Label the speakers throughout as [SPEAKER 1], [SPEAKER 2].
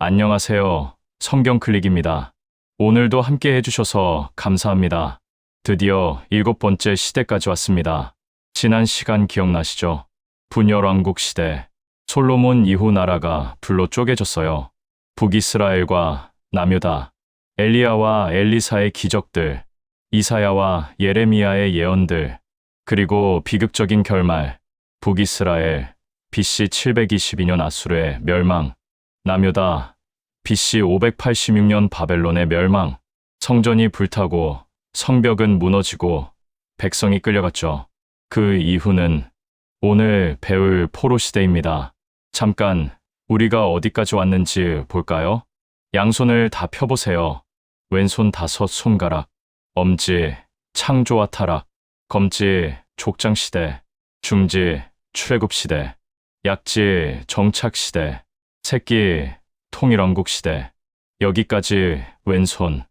[SPEAKER 1] 안녕하세요. 성경클릭입니다. 오늘도 함께 해주셔서 감사합니다. 드디어 7번째 시대까지 왔습니다. 지난 시간 기억나시죠? 분열왕국 시대. 솔로몬 이후 나라가 둘로 쪼개졌어요. 북이스라엘과 남유다. 엘리야와 엘리사의 기적들, 이사야와 예레미야의 예언들, 그리고 비극적인 결말, 북이스라엘, BC 722년 아수르의 멸망, 남유다, BC 586년 바벨론의 멸망, 성전이 불타고 성벽은 무너지고 백성이 끌려갔죠. 그 이후는 오늘 배울 포로 시대입니다. 잠깐 우리가 어디까지 왔는지 볼까요? 양손을 다 펴보세요. 왼손 5손가락, 엄지, 창조와 타락, 검지, 족장시대, 중지, 출애굽시대, 약지, 정착시대, 새끼, 통일왕국시대. 여기까지 왼손,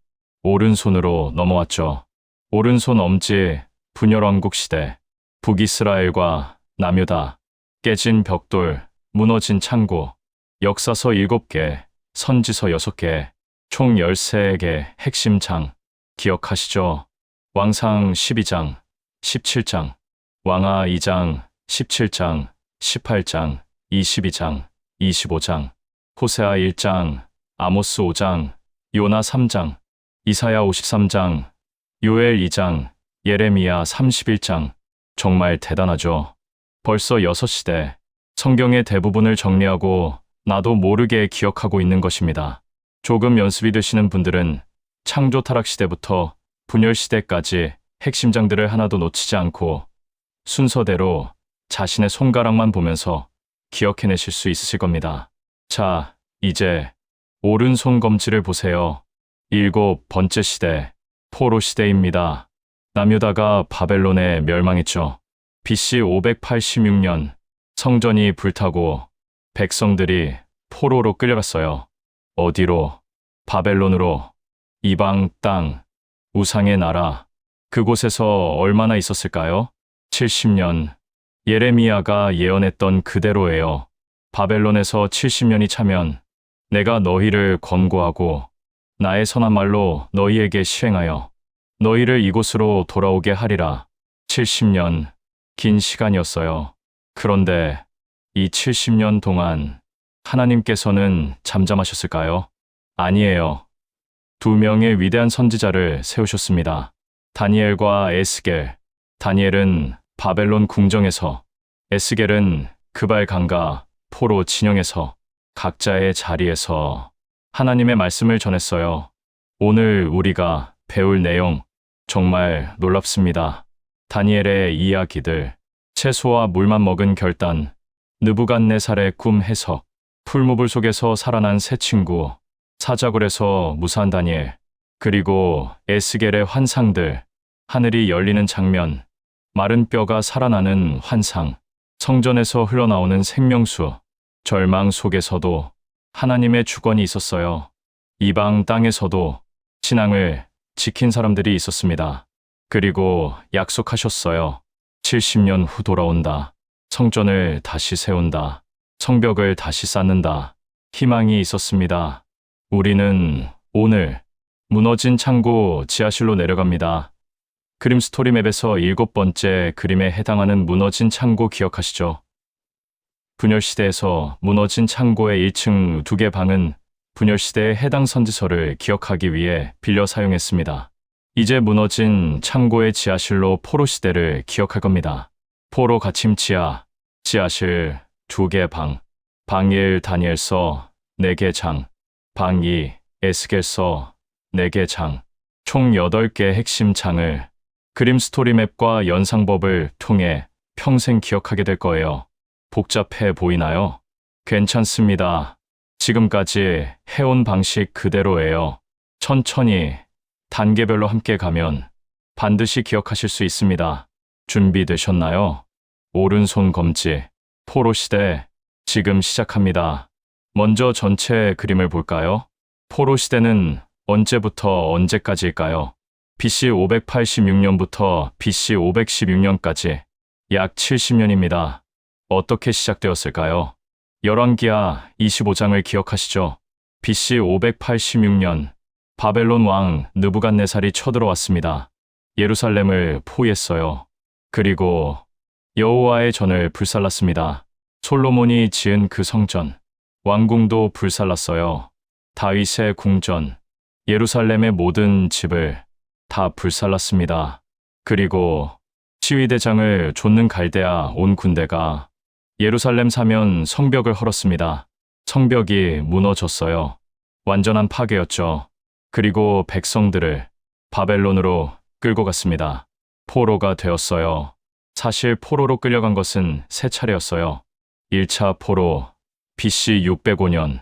[SPEAKER 1] 오른손으로 넘어왔죠. 오른손 엄지, 분열왕국시대, 북이스라엘과 남유다, 깨진 벽돌, 무너진 창고, 역사서 7개, 선지서 6개, 총 13개 핵심 장, 기억하시죠? 왕상 12장, 17장, 왕하 2장, 17장, 18장, 22장, 25장, 호세아 1장, 아모스 5장, 요나 3장, 이사야 53장, 요엘 2장, 예레미야 31장. 정말 대단하죠. 벌써 6시대, 성경의 대부분을 정리하고 나도 모르게 기억하고 있는 것입니다. 조금 연습이 되시는 분들은 창조 타락 시대부터 분열 시대까지 핵심장들을 하나도 놓치지 않고 순서대로 자신의 손가락만 보면서 기억해내실 수 있으실 겁니다. 자, 이제 오른손 검지를 보세요. 7번째 시대, 포로 시대입니다. 남유다가 바벨론에 멸망했죠. BC 586년 성전이 불타고 백성들이 포로로 끌려갔어요. 어디로? 바벨론으로. 이방 땅, 우상의 나라. 그곳에서 얼마나 있었을까요? 70년. 예레미야가 예언했던 그대로예요. 바벨론에서 70년이 차면 내가 너희를 권고하고 나의 선한 말로 너희에게 시행하여 너희를 이곳으로 돌아오게 하리라. 70년, 긴 시간이었어요. 그런데 이 70년 동안 하나님께서는 잠잠하셨을까요? 아니에요. 2명의 위대한 선지자를 세우셨습니다. 다니엘과 에스겔. 다니엘은 바벨론 궁정에서, 에스겔은 그발 강가 포로 진영에서 각자의 자리에서 하나님의 말씀을 전했어요. 오늘 우리가 배울 내용 정말 놀랍습니다. 다니엘의 이야기들, 채소와 물만 먹은 결단, 느부갓네살의 꿈 해석, 풀무불 속에서 살아난 새 친구, 사자굴에서 무사한 다니엘, 그리고 에스겔의 환상들, 하늘이 열리는 장면, 마른 뼈가 살아나는 환상, 성전에서 흘러나오는 생명수, 절망 속에서도 하나님의 주권이 있었어요. 이방 땅에서도 신앙을 지킨 사람들이 있었습니다. 그리고 약속하셨어요. 70년 후 돌아온다. 성전을 다시 세운다. 성벽을 다시 쌓는다. 희망이 있었습니다. 우리는 오늘 무너진 창고 지하실로 내려갑니다. 그림 스토리 맵에서 7번째 그림에 해당하는 무너진 창고 기억하시죠? 분열시대에서 무너진 창고의 1층 2개 방은 분열시대의 해당 선지서를 기억하기 위해 빌려 사용했습니다. 이제 무너진 창고의 지하실로 포로 시대를 기억할 겁니다. 포로 갇힘 지하실 2개 방, 방 1 다니엘서 4개 장, 방 2 에스겔서 4개 장, 총 8개 핵심 장을 그림 스토리 맵과 연상법을 통해 평생 기억하게 될 거예요. 복잡해 보이나요? 괜찮습니다. 지금까지 해온 방식 그대로예요. 천천히 단계별로 함께 가면 반드시 기억하실 수 있습니다. 준비되셨나요? 오른손 검지, 포로 시대, 지금 시작합니다. 먼저 전체 그림을 볼까요? 포로 시대는 언제부터 언제까지일까요? BC 586년부터 BC 516년까지 약 70년입니다. 어떻게 시작되었을까요? 열왕기하 25장을 기억하시죠? BC 586년 바벨론 왕 느부갓네살이 쳐들어왔습니다. 예루살렘을 포위했어요. 그리고 여호와의 전을 불살랐습니다. 솔로몬이 지은 그 성전, 왕궁도 불살랐어요. 다윗의 궁전, 예루살렘의 모든 집을 다 불살랐습니다. 그리고 지휘대장을 좇는 갈대아 온 군대가 예루살렘 사면 성벽을 헐었습니다. 성벽이 무너졌어요. 완전한 파괴였죠. 그리고 백성들을 바벨론으로 끌고 갔습니다. 포로가 되었어요. 사실 포로로 끌려간 것은 세 차례였어요. 1차 포로, BC 605년,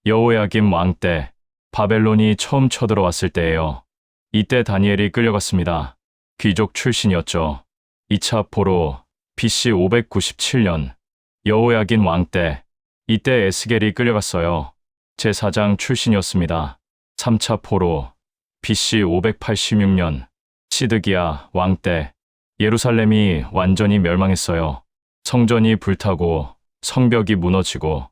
[SPEAKER 1] 여호야김 왕 때 바벨론이 처음 쳐들어왔을 때예요. 이때 다니엘이 끌려갔습니다. 귀족 출신이었죠. 2차 포로, BC 597년, 여호야긴 왕 때, 이때 에스겔이 끌려갔어요. 제사장 출신이었습니다. 3차 포로, BC 586년, 시드기야 왕 때, 예루살렘이 완전히 멸망했어요. 성전이 불타고 성벽이 무너지고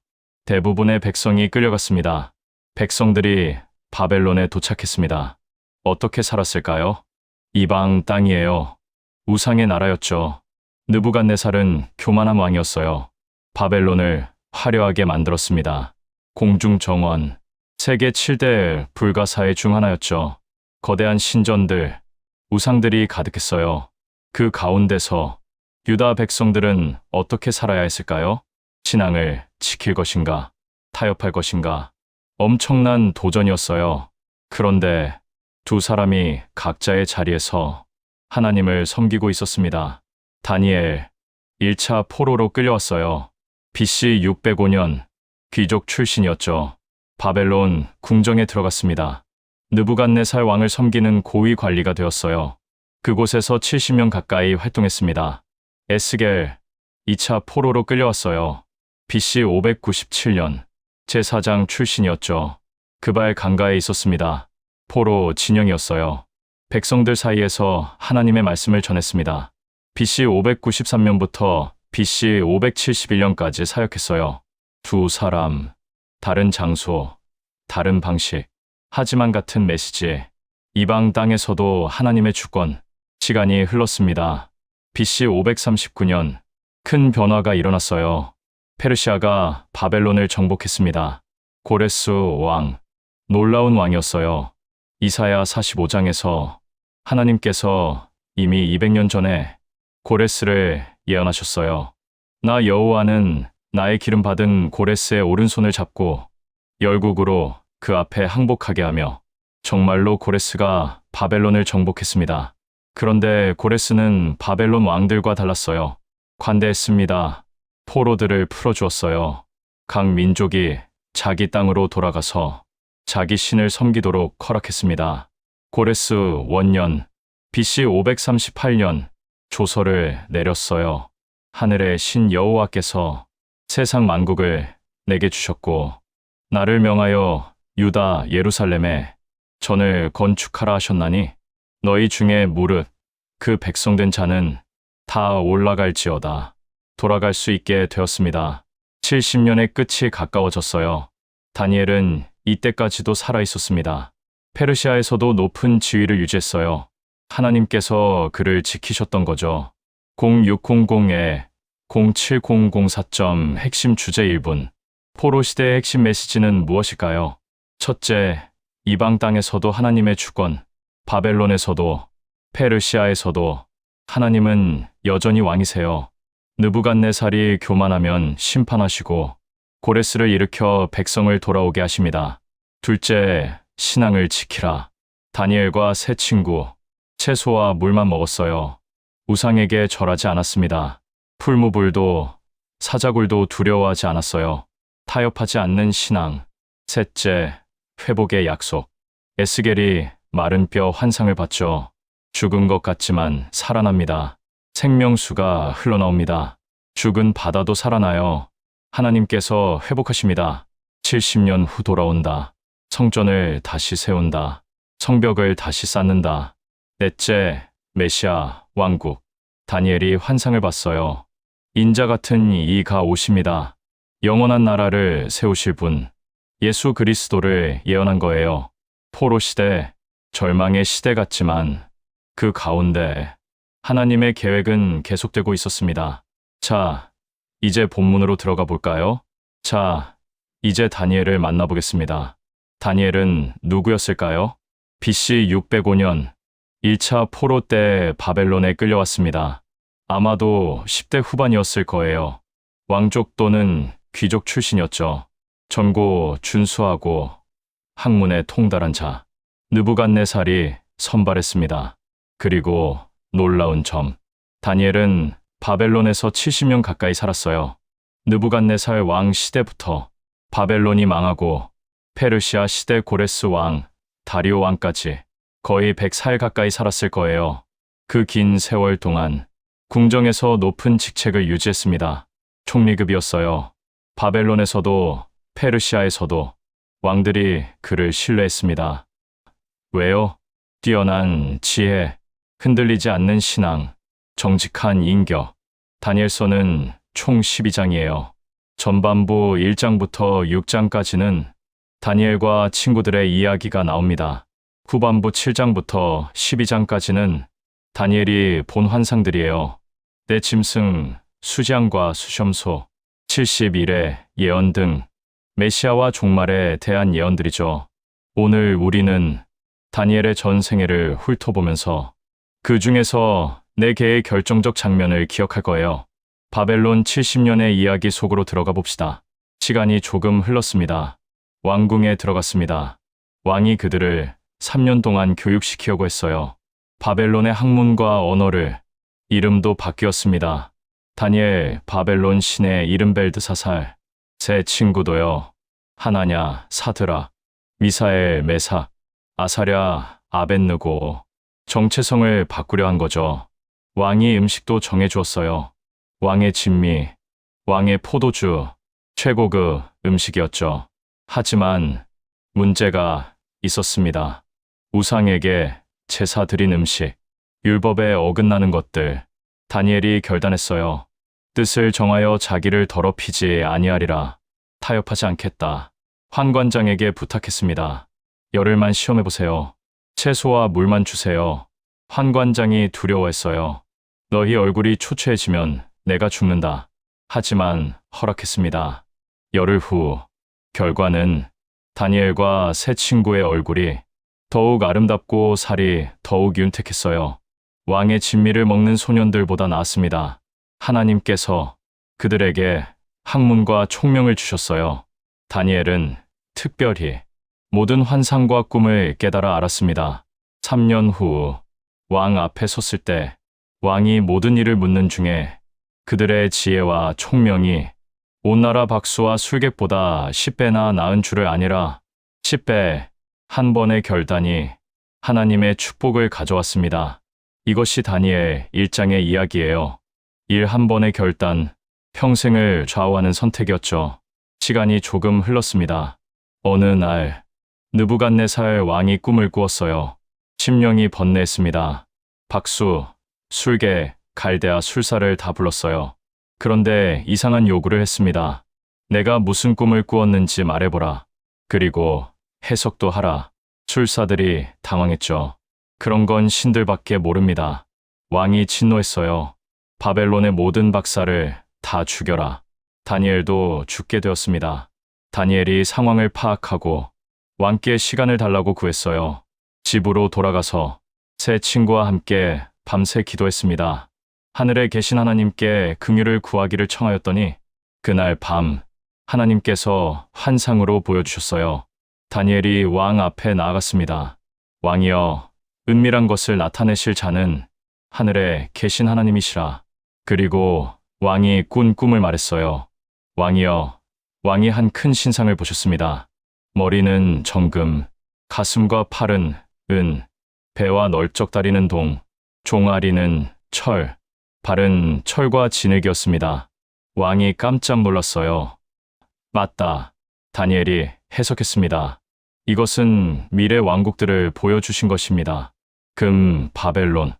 [SPEAKER 1] 대부분의 백성이 끌려갔습니다. 백성들이 바벨론에 도착했습니다. 어떻게 살았을까요? 이방 땅이에요. 우상의 나라였죠. 느부갓네살은 교만한 왕이었어요. 바벨론을 화려하게 만들었습니다. 공중정원, 세계 7대 불가사의 중 하나였죠. 거대한 신전들, 우상들이 가득했어요. 그 가운데서 유다 백성들은 어떻게 살아야 했을까요? 신앙을 지킬 것인가? 타협할 것인가? 엄청난 도전이었어요. 그런데 두 사람이 각자의 자리에서 하나님을 섬기고 있었습니다. 다니엘, 1차 포로로 끌려왔어요. BC 605년, 귀족 출신이었죠. 바벨론 궁정에 들어갔습니다. 느부갓네살 왕을 섬기는 고위 관리가 되었어요. 그곳에서 70년 가까이 활동했습니다. 에스겔, 2차 포로로 끌려왔어요. BC 597년, 제사장 출신이었죠. 그발 강가에 있었습니다. 포로 진영이었어요. 백성들 사이에서 하나님의 말씀을 전했습니다. BC 593년부터 BC 571년까지 사역했어요. 두 사람, 다른 장소, 다른 방식, 하지만 같은 메시지. 이방 땅에서도 하나님의 주권. 시간이 흘렀습니다. BC 539년, 큰 변화가 일어났어요. 페르시아가 바벨론을 정복했습니다. 고레스 왕, 놀라운 왕이었어요. 이사야 45장에서 하나님께서 이미 200년 전에 고레스를 예언하셨어요. 나 여호와는 나의 기름 받은 고레스의 오른손을 잡고 열국으로 그 앞에 항복하게 하며, 정말로 고레스가 바벨론을 정복했습니다. 그런데 고레스는 바벨론 왕들과 달랐어요. 관대했습니다. 포로들을 풀어주었어요. 각 민족이 자기 땅으로 돌아가서 자기 신을 섬기도록 허락했습니다. 고레스 원년, BC 538년, 조서를 내렸어요. 하늘의 신 여호와께서 세상 만국을 내게 주셨고, 나를 명하여 유다 예루살렘에 전을 건축하라 하셨나니, 너희 중에 무릇 그 백성된 자는 다 올라갈지어다. 돌아갈 수 있게 되었습니다. 70년의 끝이 가까워졌어요. 다니엘은 이때까지도 살아 있었습니다. 페르시아에서도 높은 지위를 유지했어요. 하나님께서 그를 지키셨던 거죠. 0600에 0704점 핵심 주제 1분. 포로 시대의 핵심 메시지는 무엇일까요? 첫째, 이방 땅에서도 하나님의 주권, 바벨론에서도, 페르시아에서도 하나님은 여전히 왕이세요. 느부갓네살이 교만하면 심판하시고 고레스를 일으켜 백성을 돌아오게 하십니다. 둘째, 신앙을 지키라. 다니엘과 세 친구, 채소와 물만 먹었어요. 우상에게 절하지 않았습니다. 풀무불도 사자굴도 두려워하지 않았어요. 타협하지 않는 신앙. 셋째, 회복의 약속. 에스겔이 마른 뼈 환상을 봤죠. 죽은 것 같지만 살아납니다. 생명수가 흘러나옵니다. 죽은 바다도 살아나요. 하나님께서 회복하십니다. 70년 후 돌아온다. 성전을 다시 세운다. 성벽을 다시 쌓는다. 넷째, 메시아, 왕국. 다니엘이 환상을 봤어요. 인자 같은 이가 오십니다. 영원한 나라를 세우실 분. 예수 그리스도를 예언한 거예요. 포로 시대, 절망의 시대 같지만 그 가운데 하나님의 계획은 계속되고 있었습니다. 자, 이제 본문으로 들어가 볼까요? 자, 이제 다니엘을 만나보겠습니다. 다니엘은 누구였을까요? BC 605년 1차 포로 때 바벨론에 끌려왔습니다. 아마도 10대 후반이었을 거예요. 왕족 또는 귀족 출신이었죠. 젊고 준수하고 학문에 통달한 자. 느부갓네살이 선발했습니다. 그리고 놀라운 점. 다니엘은 바벨론에서 70년 가까이 살았어요. 느부갓네살 왕 시대부터 바벨론이 망하고 페르시아 시대 고레스 왕, 다리오 왕까지 거의 100살 가까이 살았을 거예요. 그 긴 세월 동안 궁정에서 높은 직책을 유지했습니다. 총리급이었어요. 바벨론에서도 페르시아에서도 왕들이 그를 신뢰했습니다. 왜요? 뛰어난 지혜, 흔들리지 않는 신앙, 정직한 인격. 다니엘서는 총 12장이에요. 전반부 1장부터 6장까지는 다니엘과 친구들의 이야기가 나옵니다. 후반부 7장부터 12장까지는 다니엘이 본 환상들이에요. 내 짐승, 수장과 수염소, 71의 예언 등 메시아와 종말에 대한 예언들이죠. 오늘 우리는 다니엘의 전 생애를 훑어보면서 그 중에서 4개의 결정적 장면을 기억할 거예요. 바벨론 70년의 이야기 속으로 들어가 봅시다. 시간이 조금 흘렀습니다. 왕궁에 들어갔습니다. 왕이 그들을 3년 동안 교육시키려고 했어요. 바벨론의 학문과 언어를, 이름도 바뀌었습니다. 다니엘, 바벨론 신의 이름벨드사살, 제 친구도요. 하나냐, 사드라, 미사엘, 메삭, 아사랴, 아벳느고. 정체성을 바꾸려 한 거죠. 왕이 음식도 정해주었어요. 왕의 진미, 왕의 포도주, 최고급 음식이었죠. 하지만 문제가 있었습니다. 우상에게 제사 드린 음식, 율법에 어긋나는 것들. 다니엘이 결단했어요. 뜻을 정하여 자기를 더럽히지 아니하리라. 타협하지 않겠다. 환관장에게 부탁했습니다. 열흘만 시험해보세요. 채소와 물만 주세요. 환관장이 두려워했어요. 너희 얼굴이 초췌해지면 내가 죽는다. 하지만 허락했습니다. 열흘 후 결과는 다니엘과 새 친구의 얼굴이 더욱 아름답고 살이 더욱 윤택했어요. 왕의 진미를 먹는 소년들보다 나았습니다. 하나님께서 그들에게 학문과 총명을 주셨어요. 다니엘은 특별히 모든 환상과 꿈을 깨달아 알았습니다. 3년 후 왕 앞에 섰을 때 왕이 모든 일을 묻는 중에 그들의 지혜와 총명이 온 나라 박수와 술객보다 10배나 나은 줄을 아니라 10배 한 번의 결단이 하나님의 축복을 가져왔습니다. 이것이 다니엘 1장의 이야기예요. 일 한 번의 결단, 평생을 좌우하는 선택이었죠. 시간이 조금 흘렀습니다. 어느 날 느부갓네살 왕이 꿈을 꾸었어요. 심령이 번뇌했습니다. 박수, 술개, 갈대아 술사를 다 불렀어요. 그런데 이상한 요구를 했습니다. 내가 무슨 꿈을 꾸었는지 말해보라. 그리고 해석도 하라. 술사들이 당황했죠. 그런 건 신들밖에 모릅니다. 왕이 진노했어요. 바벨론의 모든 박사를 다 죽여라. 다니엘도 죽게 되었습니다. 다니엘이 상황을 파악하고 왕께 시간을 달라고 구했어요. 집으로 돌아가서 새 친구와 함께 밤새 기도했습니다. 하늘에 계신 하나님께 긍휼을 구하기를 청하였더니 그날 밤 하나님께서 환상으로 보여주셨어요. 다니엘이 왕 앞에 나아갔습니다. 왕이여, 은밀한 것을 나타내실 자는 하늘에 계신 하나님이시라. 그리고 왕이 꾼 꿈을 말했어요. 왕이여, 왕이 한 큰 신상을 보셨습니다. 머리는 정금, 가슴과 팔은 은, 배와 널쩍 다리는 동, 종아리는 철, 발은 철과 진흙이었습니다. 왕이 깜짝 놀랐어요. 맞다. 다니엘이 해석했습니다. 이것은 미래 왕국들을 보여주신 것입니다. 금 바벨론,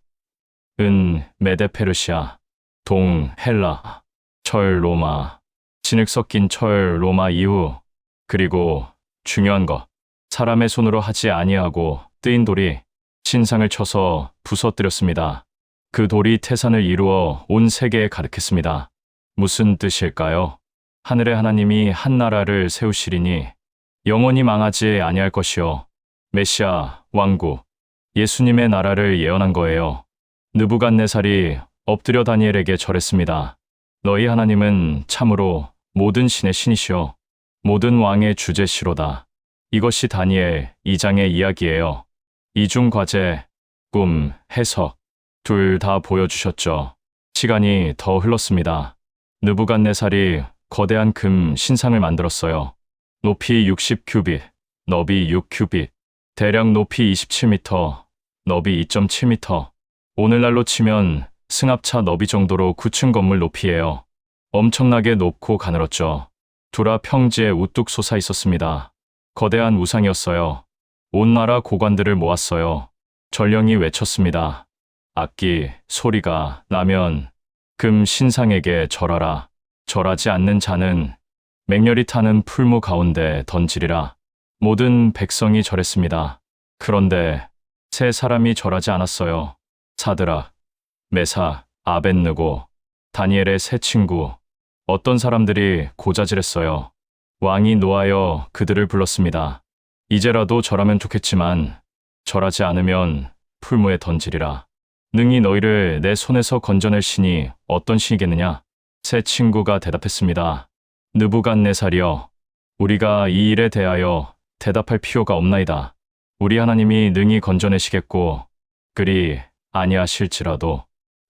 [SPEAKER 1] 은 메데 페르시아, 동 헬라, 철 로마, 진흙 섞인 철 로마 이후, 그리고 중요한 것. 사람의 손으로 하지 아니하고 뜨인 돌이 신상을 쳐서 부서뜨렸습니다. 그 돌이 태산을 이루어 온 세계에 가득했습니다. 무슨 뜻일까요? 하늘의 하나님이 한 나라를 세우시리니 영원히 망하지 아니할 것이요. 메시아, 왕국, 예수님의 나라를 예언한 거예요. 느부갓네살이 엎드려 다니엘에게 절했습니다. 너희 하나님은 참으로 모든 신의 신이시요 모든 왕의 주제시로다. 이것이 다니엘 2장의 이야기예요. 이중 과제, 꿈, 해석 둘 다 보여주셨죠. 시간이 더 흘렀습니다. 느부갓네살이 거대한 금 신상을 만들었어요. 높이 60규빗, 너비 6규빗, 대략 높이 27m, 너비 2.7m. 오늘날로 치면 승합차 너비 정도로 9층 건물 높이예요. 엄청나게 높고 가늘었죠. 두라 평지에 우뚝 솟아 있었습니다. 거대한 우상이었어요. 온 나라 고관들을 모았어요. 전령이 외쳤습니다. 악기, 소리가 나면 금 신상에게 절하라. 절하지 않는 자는 맹렬히 타는 풀무 가운데 던지리라. 모든 백성이 절했습니다. 그런데 세 사람이 절하지 않았어요. 사드락, 메삭, 아벳느고, 다니엘의 세 친구. 어떤 사람들이 고자질했어요. 왕이 노하여 그들을 불렀습니다. 이제라도 절하면 좋겠지만 절하지 않으면 풀무에 던지리라. 능히 너희를 내 손에서 건져낼 신이 어떤 신이겠느냐? 세 친구가 대답했습니다. 느부갓네살이여, 우리가 이 일에 대하여 대답할 필요가 없나이다. 우리 하나님이 능히 건져내시겠고 그리 아니하실지라도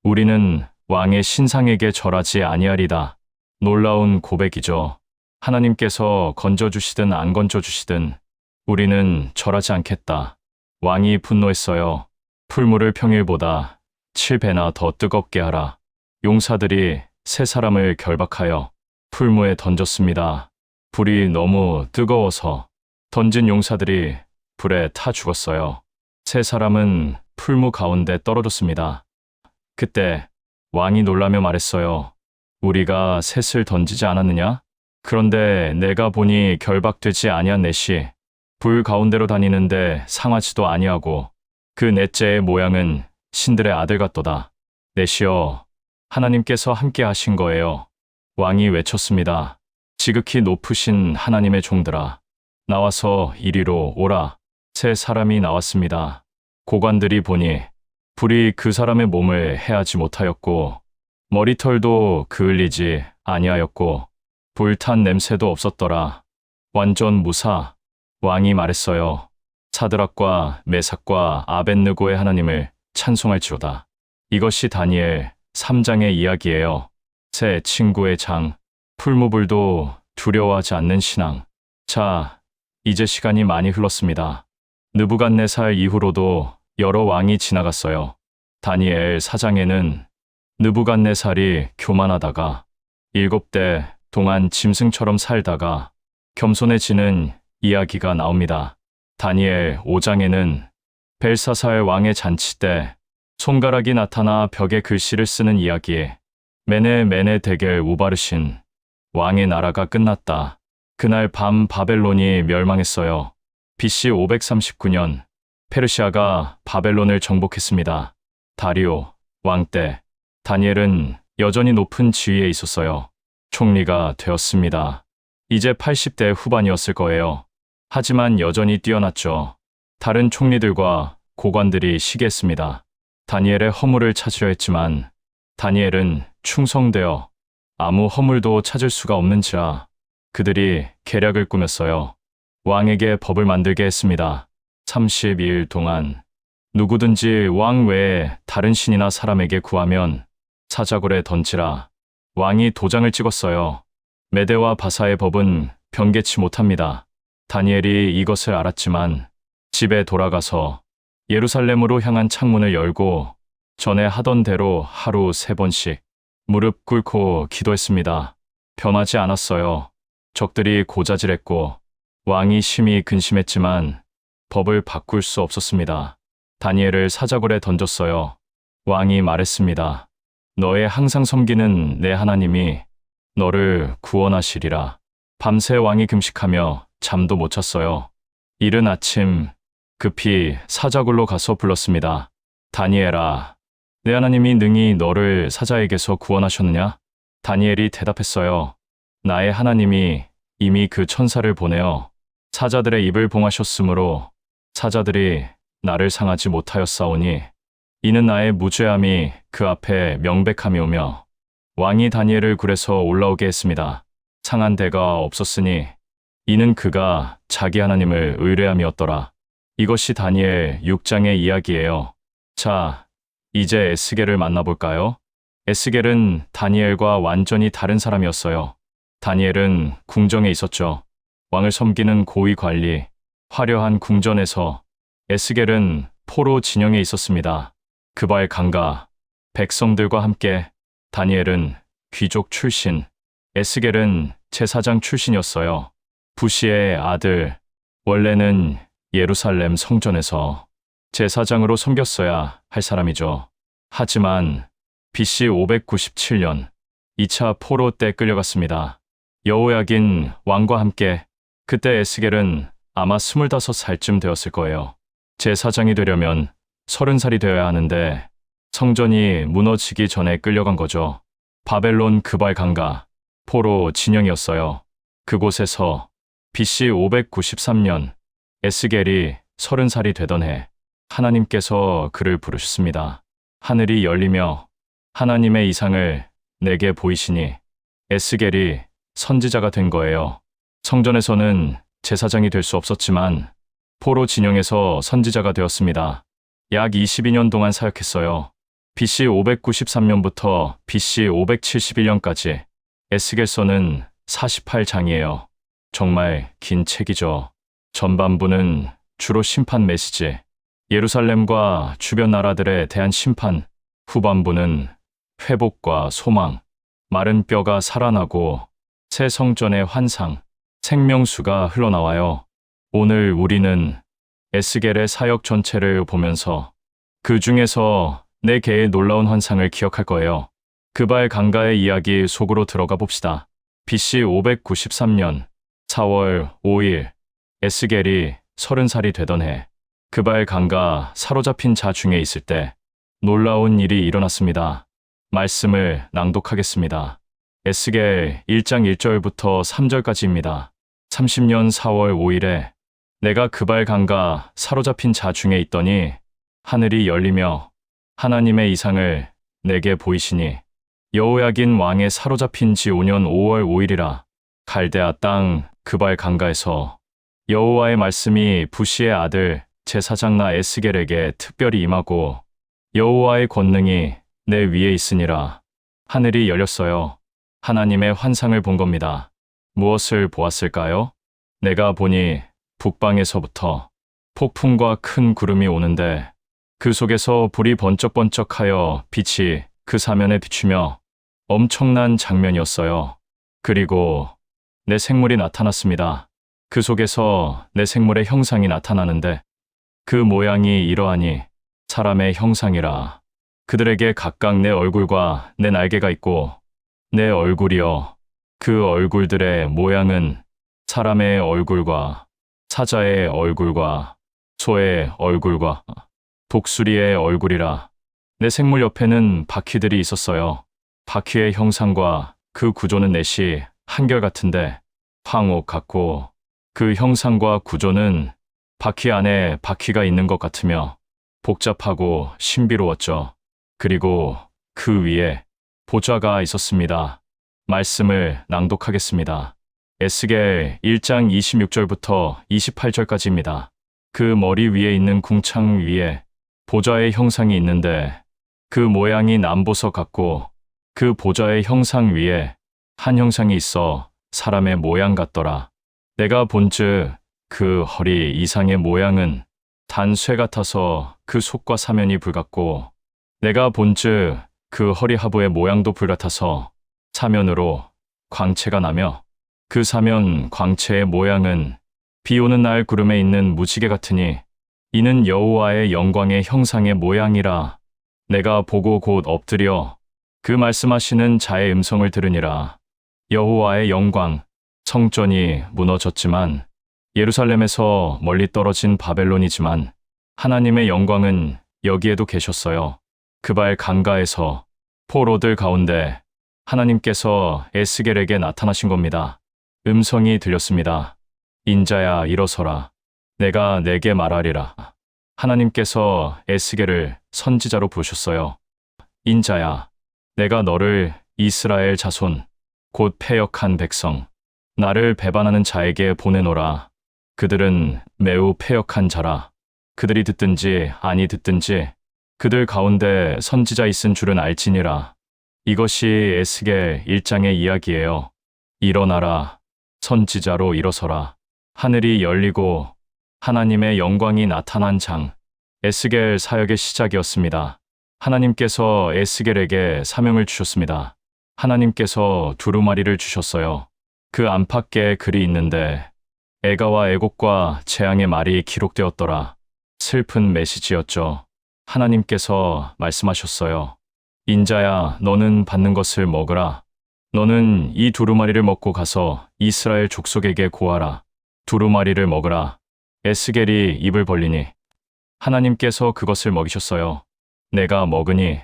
[SPEAKER 1] 우리는 왕의 신상에게 절하지 아니하리다. 놀라운 고백이죠. 하나님께서 건져주시든 안 건져주시든 우리는 절하지 않겠다. 왕이 분노했어요. 풀무를 평일보다 7배나 더 뜨겁게 하라. 용사들이 세 사람을 결박하여 풀무에 던졌습니다. 불이 너무 뜨거워서 던진 용사들이 불에 타 죽었어요. 세 사람은 풀무 가운데 떨어졌습니다. 그때 왕이 놀라며 말했어요. 우리가 셋을 던지지 않았느냐? 그런데 내가 보니 결박되지 아니한 넷이 불 가운데로 다니는데 상하지도 아니하고 그 넷째의 모양은 신들의 아들 같도다. 넷이여, 하나님께서 함께 하신 거예요. 왕이 외쳤습니다. 지극히 높으신 하나님의 종들아, 나와서 이리로 오라. 세 사람이 나왔습니다. 고관들이 보니 불이 그 사람의 몸을 해하지 못하였고 머리털도 그을리지 아니하였고 불탄 냄새도 없었더라. 완전 무사. 왕이 말했어요. 사드락과 메삭과 아벳느고의 하나님을 찬송할지로다. 이것이 다니엘 3장의 이야기예요. 새 친구의 장, 풀무불도 두려워하지 않는 신앙. 자, 이제 시간이 많이 흘렀습니다. 느부갓네살 이후로도 여러 왕이 지나갔어요. 다니엘 4장에는 느부갓네살이 교만하다가 7대 동안 짐승처럼 살다가 겸손해지는 이야기가 나옵니다. 다니엘 5장에는 벨사살 왕의 잔치 때 손가락이 나타나 벽에 글씨를 쓰는 이야기. 메네 데겔 우바르신 왕의 나라가 끝났다. 그날 밤 바벨론이 멸망했어요. BC 539년 페르시아가 바벨론을 정복했습니다. 다리오 왕 때 다니엘은 여전히 높은 지위에 있었어요. 총리가 되었습니다. 이제 80대 후반이었을 거예요. 하지만 여전히 뛰어났죠. 다른 총리들과 고관들이 시기했습니다. 다니엘의 허물을 찾으려 했지만 다니엘은 충성되어 아무 허물도 찾을 수가 없는지라 그들이 계략을 꾸몄어요. 왕에게 법을 만들게 했습니다. 32일 동안 누구든지 왕 외에 다른 신이나 사람에게 구하면 사자굴에 던지라. 왕이 도장을 찍었어요. 메대와 바사의 법은 변개치 못합니다. 다니엘이 이것을 알았지만 집에 돌아가서 예루살렘으로 향한 창문을 열고 전에 하던 대로 하루 3번씩 무릎 꿇고 기도했습니다. 변하지 않았어요. 적들이 고자질했고 왕이 심히 근심했지만 법을 바꿀 수 없었습니다. 다니엘을 사자굴에 던졌어요. 왕이 말했습니다. 너의 항상 섬기는 내 하나님이 너를 구원하시리라. 밤새 왕이 금식하며 잠도 못 잤어요. 이른 아침 급히 사자굴로 가서 불렀습니다. 다니엘아, 내 하나님이 능히 너를 사자에게서 구원하셨느냐? 다니엘이 대답했어요. 나의 하나님이 이미 그 천사를 보내어 사자들의 입을 봉하셨으므로 사자들이 나를 상하지 못하였사오니 이는 나의 무죄함이 그 앞에 명백함이오며 왕이 다니엘을 굴에서 올라오게 했습니다. 상한 데가 없었으니 이는 그가 자기 하나님을 의뢰함이었더라. 이것이 다니엘 6장의 이야기예요. 자, 이제 에스겔을 만나볼까요? 에스겔은 다니엘과 완전히 다른 사람이었어요. 다니엘은 궁정에 있었죠. 왕을 섬기는 고위 관리, 화려한 궁전에서 에스겔은 포로 진영에 있었습니다. 그발 강가, 백성들과 함께 다니엘은 귀족 출신, 에스겔은 제사장 출신이었어요. 부시의 아들, 원래는 예루살렘 성전에서 제사장으로 섬겼어야 할 사람이죠. 하지만 BC 597년 2차 포로 때 끌려갔습니다. 여호야긴 왕과 함께 그때 에스겔은 아마 25살쯤 되었을 거예요. 제사장이 되려면 30살이 되어야 하는데 성전이 무너지기 전에 끌려간 거죠. 바벨론 그발 강가, 포로 진영이었어요. 그곳에서 BC 593년 에스겔이 30살이 되던 해 하나님께서 그를 부르셨습니다. 하늘이 열리며 하나님의 이상을 내게 보이시니 에스겔이 선지자가 된 거예요. 성전에서는 제사장이 될 수 없었지만 포로 진영에서 선지자가 되었습니다. 약 22년 동안 사역했어요. BC 593년부터 BC 571년까지 에스겔서는 48장이에요. 정말 긴 책이죠. 전반부는 주로 심판 메시지, 예루살렘과 주변 나라들에 대한 심판, 후반부는 회복과 소망, 마른 뼈가 살아나고 새 성전의 환상, 생명수가 흘러나와요. 오늘 우리는 에스겔의 사역 전체를 보면서 그 중에서 4개의 놀라운 환상을 기억할 거예요. 그발 강가의 이야기 속으로 들어가 봅시다. BC 593년 4월 5일 에스겔이 30살이 되던 해 그발 강가 사로잡힌 자 중에 있을 때 놀라운 일이 일어났습니다. 말씀을 낭독하겠습니다. 에스겔 1장 1절부터 3절까지입니다. 30년 4월 5일에 내가 그발 강가 사로잡힌 자 중에 있더니 하늘이 열리며 하나님의 이상을 내게 보이시니 여호야긴 왕의 사로잡힌 지 5년 5월 5일이라 갈대아 땅 그발 강가에서 여호와의 말씀이 부시의 아들 제사장 나 에스겔에게 특별히 임하고 여호와의 권능이 내 위에 있으니라. 하늘이 열렸어요. 하나님의 환상을 본 겁니다. 무엇을 보았을까요? 내가 보니 북방에서부터 폭풍과 큰 구름이 오는데 그 속에서 불이 번쩍번쩍하여 빛이 그 사면에 비추며 엄청난 장면이었어요. 그리고 내 생물이 나타났습니다. 그 속에서 내 생물의 형상이 나타나는데 그 모양이 이러하니 사람의 형상이라. 그들에게 각각 내 얼굴과 내 날개가 있고 내 얼굴이여 그 얼굴들의 모양은 사람의 얼굴과 사자의 얼굴과 소의 얼굴과 독수리의 얼굴이라. 내 생물 옆에는 바퀴들이 있었어요. 바퀴의 형상과 그 구조는 넷이 한결같은데 황옥 같고 그 형상과 구조는 바퀴 안에 바퀴가 있는 것 같으며 복잡하고 신비로웠죠. 그리고 그 위에 보좌가 있었습니다. 말씀을 낭독하겠습니다. 에스겔 1장 26절부터 28절까지입니다. 그 머리 위에 있는 궁창 위에 보좌의 형상이 있는데 그 모양이 남보석 같고 그 보좌의 형상 위에 한 형상이 있어 사람의 모양 같더라. 내가 본즉 그 허리 이상의 모양은 단쇠 같아서 그 속과 사면이 불같고 내가 본즉 그 허리 하부의 모양도 불같아서 사면으로 광채가 나며 그 사면 광채의 모양은 비 오는 날 구름에 있는 무지개 같으니 이는 여호와의 영광의 형상의 모양이라. 내가 보고 곧 엎드려 그 말씀하시는 자의 음성을 들으니라. 여호와의 영광, 성전이 무너졌지만 예루살렘에서 멀리 떨어진 바벨론이지만 하나님의 영광은 여기에도 계셨어요. 그발 강가에서 포로들 가운데 하나님께서 에스겔에게 나타나신 겁니다. 음성이 들렸습니다. 인자야, 일어서라. 내가 내게 말하리라. 하나님께서 에스겔을 선지자로 부르셨어요. 인자야, 내가 너를 이스라엘 자손, 곧 패역한 백성, 나를 배반하는 자에게 보내노라. 그들은 매우 패역한 자라. 그들이 듣든지 아니 듣든지 그들 가운데 선지자 있은 줄은 알지니라. 이것이 에스겔 1장의 이야기예요. 일어나라. 선지자로 일어서라. 하늘이 열리고 하나님의 영광이 나타난 장. 에스겔 사역의 시작이었습니다. 하나님께서 에스겔에게 사명을 주셨습니다. 하나님께서 두루마리를 주셨어요. 그 안팎에 글이 있는데 애가와 애곡과 재앙의 말이 기록되었더라. 슬픈 메시지였죠. 하나님께서 말씀하셨어요. 인자야, 너는 받는 것을 먹으라. 너는 이 두루마리를 먹고 가서 이스라엘 족속에게 고하라. 두루마리를 먹으라. 에스겔이 입을 벌리니 하나님께서 그것을 먹이셨어요. 내가 먹으니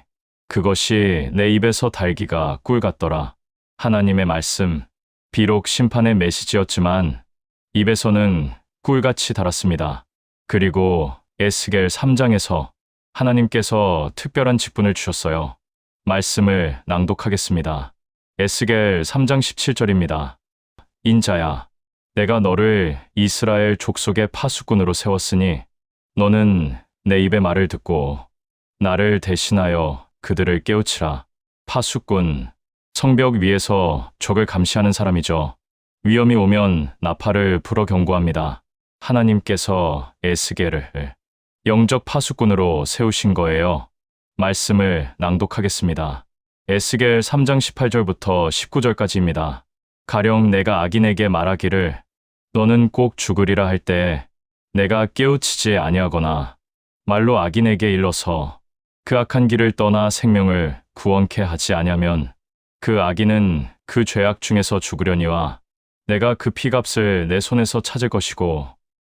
[SPEAKER 1] 그것이 내 입에서 달기가 꿀 같더라. 하나님의 말씀, 비록 심판의 메시지였지만 입에서는 꿀같이 달았습니다. 그리고 에스겔 3장에서 하나님께서 특별한 직분을 주셨어요. 말씀을 낭독하겠습니다. 에스겔 3장 17절입니다. 인자야, 내가 너를 이스라엘 족속의 파수꾼으로 세웠으니 너는 내 입의 말을 듣고 나를 대신하여 그들을 깨우치라. 파수꾼, 성벽 위에서 적을 감시하는 사람이죠. 위험이 오면 나팔을 불어 경고합니다. 하나님께서 에스겔을 영적 파수꾼으로 세우신 거예요. 말씀을 낭독하겠습니다. 에스겔 3장 18절부터 19절까지입니다. 가령 내가 악인에게 말하기를 너는 꼭 죽으리라 할 때 내가 깨우치지 아니하거나 말로 악인에게 일러서 그 악한 길을 떠나 생명을 구원케 하지 아니하면 그 악인은 그 죄악 중에서 죽으려니와 내가 그 피값을 내 손에서 찾을 것이고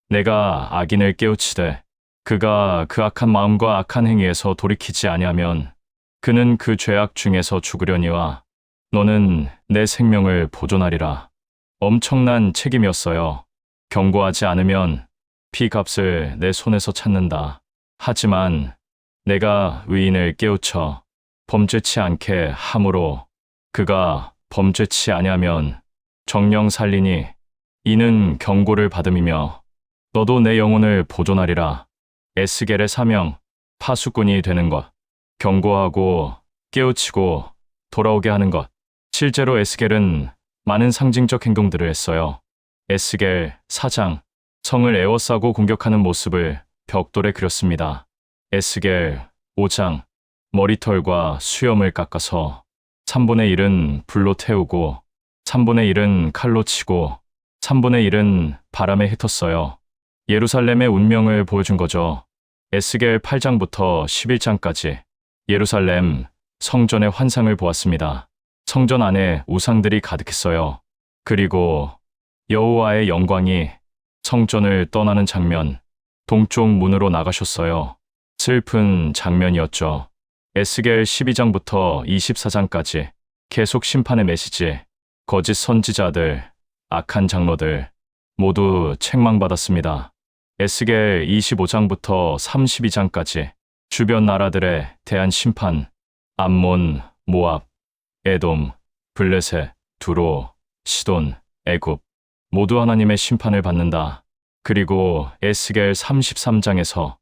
[SPEAKER 1] 내가 악인을 깨우치되 그가 그 악한 마음과 악한 행위에서 돌이키지 아니하면 그는 그 죄악 중에서 죽으려니와 너는 내 생명을 보존하리라. 엄청난 책임이었어요. 경고하지 않으면 피값을 내 손에서 찾는다. 하지만 내가 의인을 깨우쳐 범죄치 않게 함으로 그가 범죄치 아니하면 정령 살리니 이는 경고를 받음이며 너도 내 영혼을 보존하리라. 에스겔의 사명, 파수꾼이 되는 것, 경고하고 깨우치고 돌아오게 하는 것. 실제로 에스겔은 많은 상징적 행동들을 했어요. 에스겔 4장, 성을 에워싸고 공격하는 모습을 벽돌에 그렸습니다. 에스겔 5장, 머리털과 수염을 깎아서 3분의 1은 불로 태우고 3분의 1은 칼로 치고 3분의 1은 바람에 흩었어요. 예루살렘의 운명을 보여준 거죠. 에스겔 8장부터 11장까지 예루살렘 성전의 환상을 보았습니다. 성전 안에 우상들이 가득했어요. 그리고 여호와의 영광이 성전을 떠나는 장면, 동쪽 문으로 나가셨어요. 슬픈 장면이었죠. 에스겔 12장부터 24장까지 계속 심판의 메시지, 거짓 선지자들, 악한 장로들 모두 책망받았습니다. 에스겔 25장부터 32장까지 주변 나라들에 대한 심판, 암몬, 모압, 에돔, 블레셋, 두로, 시돈, 애굽 모두 하나님의 심판을 받는다. 그리고 에스겔 33장에서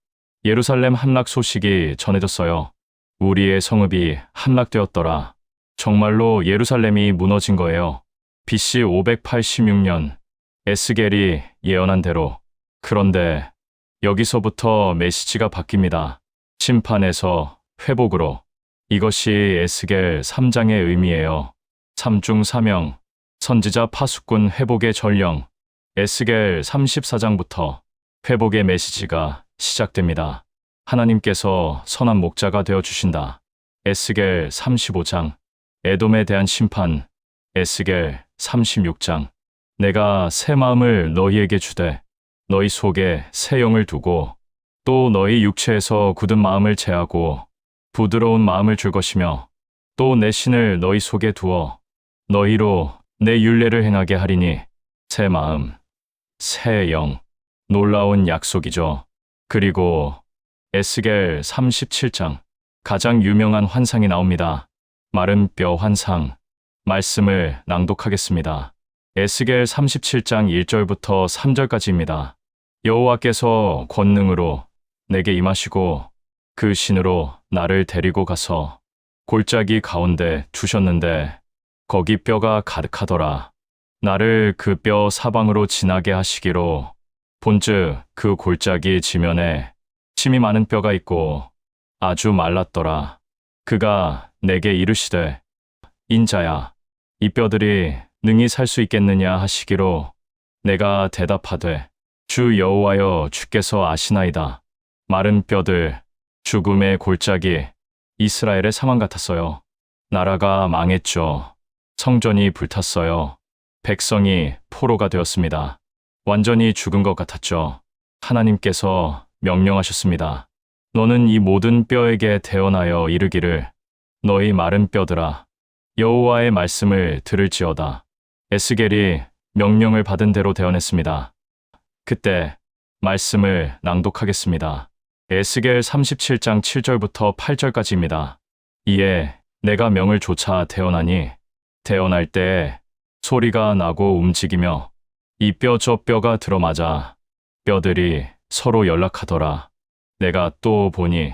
[SPEAKER 1] 예루살렘 함락 소식이 전해졌어요. 우리의 성읍이 함락되었더라. 정말로 예루살렘이 무너진 거예요. BC 586년 에스겔이 예언한 대로. 그런데 여기서부터 메시지가 바뀝니다. 심판에서 회복으로. 이것이 에스겔 3장의 의미예요. 3중 사명, 선지자 파수꾼 회복의 전령. 에스겔 34장부터 회복의 메시지가 시작됩니다. 하나님께서 선한 목자가 되어 주신다. 에스겔 35장, 에돔에 대한 심판. 에스겔 36장, 내가 새 마음을 너희에게 주되 너희 속에 새 영을 두고 또 너희 육체에서 굳은 마음을 제하고 부드러운 마음을 줄 것이며 또 내 신을 너희 속에 두어 너희로 내 율례를 행하게 하리니 새 마음, 새 영, 놀라운 약속이죠. 그리고 에스겔 37장 가장 유명한 환상이 나옵니다. 마른 뼈 환상, 말씀을 낭독하겠습니다. 에스겔 37장 1절부터 3절까지입니다. 여호와께서 권능으로 내게 임하시고 그 신으로 나를 데리고 가서 골짜기 가운데 두셨는데 거기 뼈가 가득하더라. 나를 그 뼈 사방으로 지나게 하시기로 본즉 그 골짜기 지면에 침이 많은 뼈가 있고 아주 말랐더라. 그가 내게 이르시되 인자야 이 뼈들이 능히 살 수 있겠느냐 하시기로 내가 대답하되 주 여호와여 주께서 아시나이다. 마른 뼈들 죽음의 골짜기 이스라엘의 상황 같았어요. 나라가 망했죠. 성전이 불탔어요. 백성이 포로가 되었습니다. 완전히 죽은 것 같았죠. 하나님께서 명령하셨습니다. 너는 이 모든 뼈에게 대언하여 이르기를 너희 마른 뼈들아 여호와의 말씀을 들을지어다. 에스겔이 명령을 받은 대로 대언했습니다. 그때 말씀을 낭독하겠습니다. 에스겔 37장 7절부터 8절까지입니다. 이에 내가 명을 조차 대언하니 대언할 때에 소리가 나고 움직이며 이 뼈 저 뼈가 들어맞아 뼈들이 서로 연락하더라. 내가 또 보니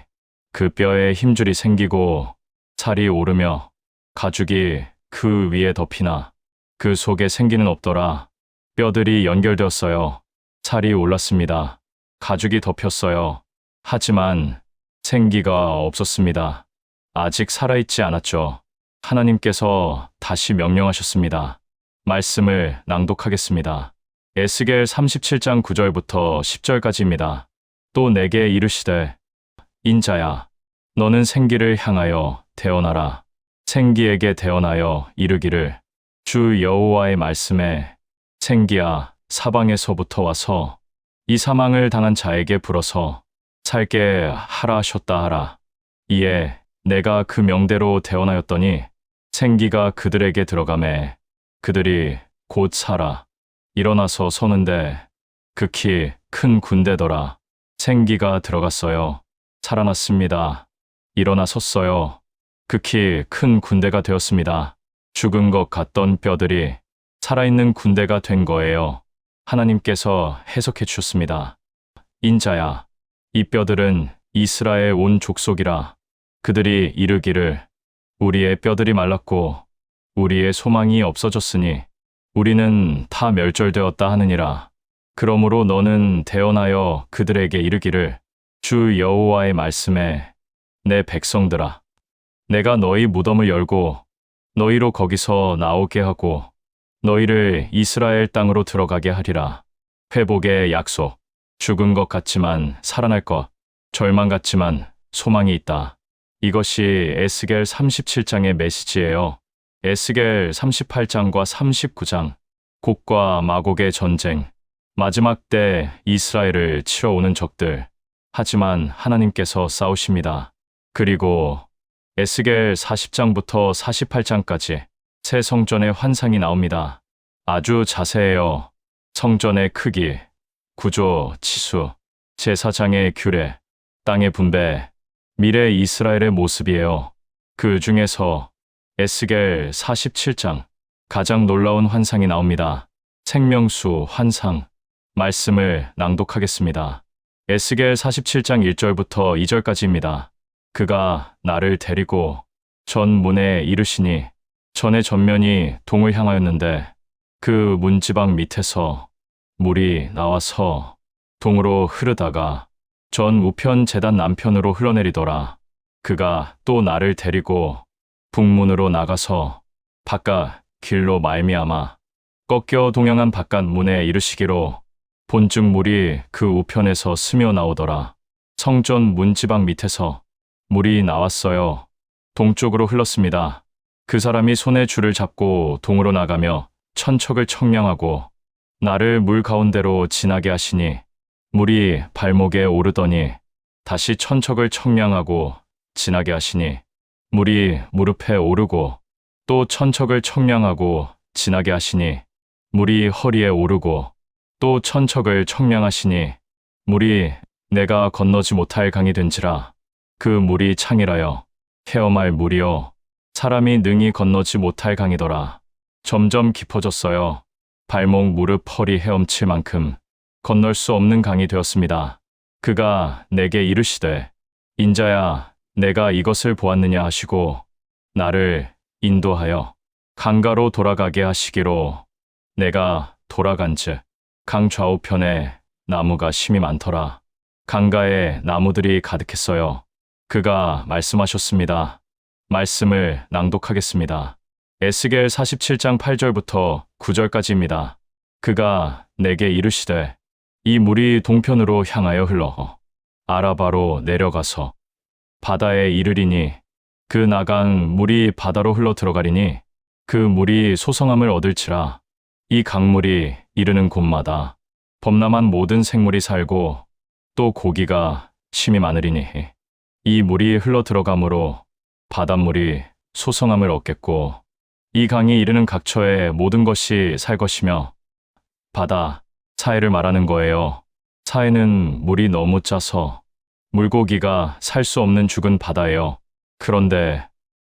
[SPEAKER 1] 그 뼈에 힘줄이 생기고 살이 오르며 가죽이 그 위에 덮이나 그 속에 생기는 없더라. 뼈들이 연결되었어요. 살이 올랐습니다. 가죽이 덮였어요. 하지만 생기가 없었습니다. 아직 살아있지 않았죠. 하나님께서 다시 명령하셨습니다. 말씀을 낭독하겠습니다. 에스겔 37장 9절부터 10절까지입니다. 또 내게 이르시되 인자야 너는 생기를 향하여 대언하라. 생기에게 대언하여 이르기를 주 여호와의 말씀에 생기야 사방에서부터 와서 이 사망을 당한 자에게 불어서 살게 하라 하셨다 하라. 이에 내가 그 명대로 대언하였더니 생기가 그들에게 들어가매 그들이 곧 살아 일어나서 서는데 극히 큰 군대더라. 생기가 들어갔어요. 살아났습니다. 일어나 섰어요. 극히 큰 군대가 되었습니다. 죽은 것 같던 뼈들이 살아있는 군대가 된 거예요. 하나님께서 해석해 주셨습니다. 인자야, 이 뼈들은 이스라엘 온 족속이라. 그들이 이르기를 우리의 뼈들이 말랐고 우리의 소망이 없어졌으니 우리는 다 멸절되었다 하느니라. 그러므로 너는 대언하여 그들에게 이르기를 주 여호와의 말씀에 내 백성들아 내가 너희 무덤을 열고 너희로 거기서 나오게 하고 너희를 이스라엘 땅으로 들어가게 하리라. 회복의 약속. 죽은 것 같지만 살아날 것. 절망 같지만 소망이 있다. 이것이 에스겔 37장의 메시지예요. 에스겔 38장과 39장. 곡과 마곡의 전쟁. 마지막 때 이스라엘을 치러 오는 적들. 하지만 하나님께서 싸우십니다. 그리고 에스겔 40장부터 48장까지 새 성전의 환상이 나옵니다. 아주 자세해요. 성전의 크기, 구조, 치수, 제사장의 규례, 땅의 분배, 미래 이스라엘의 모습이에요. 그 중에서 에스겔 47장 가장 놀라운 환상이 나옵니다. 생명수 환상, 말씀을 낭독하겠습니다. 에스겔 47장 1절부터 2절까지입니다. 그가 나를 데리고 전 문에 이르시니 전의 전면이 동을 향하였는데 그 문지방 밑에서 물이 나와서 동으로 흐르다가 전 우편 제단 남편으로 흘러내리더라. 그가 또 나를 데리고 북문으로 나가서 바깥 길로 말미암아 꺾여 동양한 바깥 문에 이르시기로 본즉 물이 그 우편에서 스며 나오더라. 성전 문지방 밑에서 물이 나왔어요. 동쪽으로 흘렀습니다. 그 사람이 손에 줄을 잡고 동으로 나가며 천척을 청량하고 나를 물 가운데로 지나게 하시니 물이 발목에 오르더니 다시 천척을 청량하고 지나게 하시니 물이 무릎에 오르고 또 천척을 청량하고 지나게 하시니 물이 허리에 오르고 또 천척을 청량하시니 물이 내가 건너지 못할 강이 된지라. 그 물이 창이라여 헤엄할 물이요 사람이 능히 건너지 못할 강이더라. 점점 깊어졌어요. 발목 무릎 허리 헤엄칠 만큼 건널 수 없는 강이 되었습니다. 그가 내게 이르시되 인자야 내가 이것을 보았느냐 하시고 나를 인도하여 강가로 돌아가게 하시기로 내가 돌아간즉 강 좌우편에 나무가 심이 많더라. 강가에 나무들이 가득했어요. 그가 말씀하셨습니다. 말씀을 낭독하겠습니다. 에스겔 47장 8절부터 9절까지입니다. 그가 내게 이르시되 이 물이 동편으로 향하여 흘러 아라바로 내려가서 바다에 이르리니 그 나간 물이 바다로 흘러 들어가리니 그 물이 소성함을 얻을지라. 이 강물이 이르는 곳마다 범람한 모든 생물이 살고 또 고기가 심이 많으리니 이 물이 흘러 들어가므로 바닷물이 소성함을 얻겠고 이 강이 이르는 각처에 모든 것이 살 것이며 바다 사해를 말하는 거예요. 사해는 물이 너무 짜서 물고기가 살 수 없는 죽은 바다예요. 그런데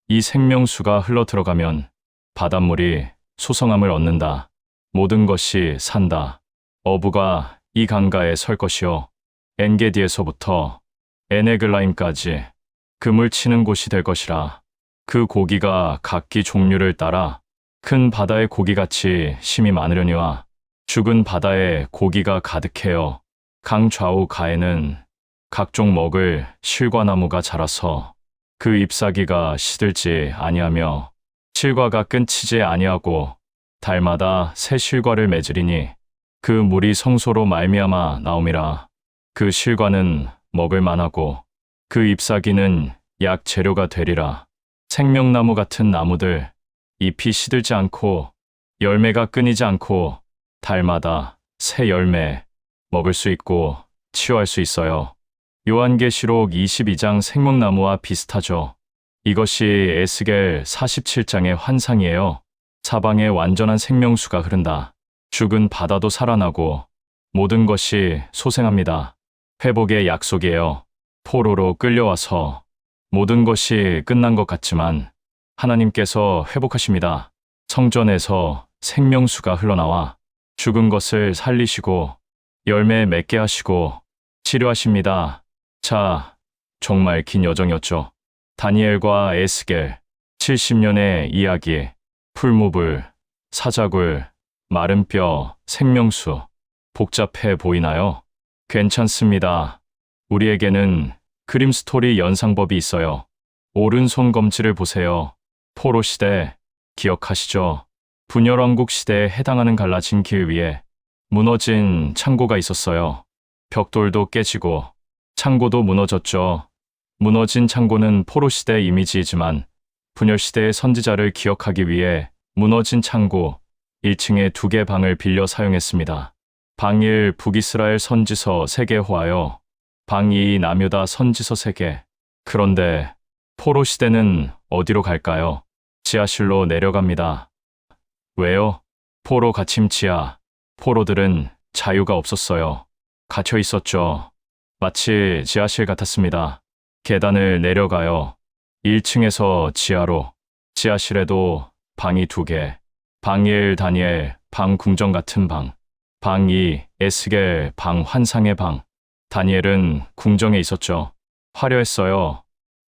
[SPEAKER 1] 이 생명수가 흘러 들어가면 바닷물이 소성함을 얻는다. 모든 것이 산다. 어부가 이 강가에 설 것이요 엔게디에서부터 에네글라임까지 그물 치는 곳이 될 것이라. 그 고기가 각기 종류를 따라 큰 바다의 고기같이 심이 많으려니와 죽은 바다에 고기가 가득해요. 강 좌우 가에는 각종 먹을 실과나무가 자라서 그 잎사귀가 시들지 아니하며 실과가 끊치지 아니하고 달마다 새 실과를 맺으리니 그 물이 성소로 말미암아 나옴이라. 그 실과는 먹을 만하고 그 잎사귀는 약 재료가 되리라. 생명나무 같은 나무들 잎이 시들지 않고 열매가 끊이지 않고 달마다 새 열매 먹을 수 있고 치유할 수 있어요. 요한계시록 22장 생명나무와 비슷하죠. 이것이 에스겔 47장의 환상이에요. 사방에 완전한 생명수가 흐른다. 죽은 바다도 살아나고 모든 것이 소생합니다. 회복의 약속이에요. 포로로 끌려와서 모든 것이 끝난 것 같지만 하나님께서 회복하십니다. 성전에서 생명수가 흘러나와 죽은 것을 살리시고 열매 맺게 하시고 치료하십니다. 자, 정말 긴 여정이었죠. 다니엘과 에스겔 70년의 이야기, 풀무불, 사자굴, 마른 뼈, 생명수. 복잡해 보이나요? 괜찮습니다. 우리에게는 그림 스토리 연상법이 있어요. 오른손 검지를 보세요. 포로 시대 기억하시죠? 분열왕국 시대에 해당하는 갈라진 길 위에 무너진 창고가 있었어요. 벽돌도 깨지고 창고도 무너졌죠. 무너진 창고는 포로 시대의 이미지이지만 분열 시대의 선지자를 기억하기 위해 무너진 창고 1층에 2개 방을 빌려 사용했습니다. 방 1 북이스라엘 선지서 세계호하여 방 2 남유다 선지서 세계. 그런데 포로 시대는 어디로 갈까요? 지하실로 내려갑니다. 왜요? 포로 갇힘 지하. 포로들은 자유가 없었어요. 갇혀 있었죠. 마치 지하실 같았습니다. 계단을 내려가요. 1층에서 지하로. 지하실에도 방이 2개. 방 1 다니엘, 방 궁정 같은 방. 방 2 에스겔, 방 환상의 방. 다니엘은 궁정에 있었죠. 화려했어요.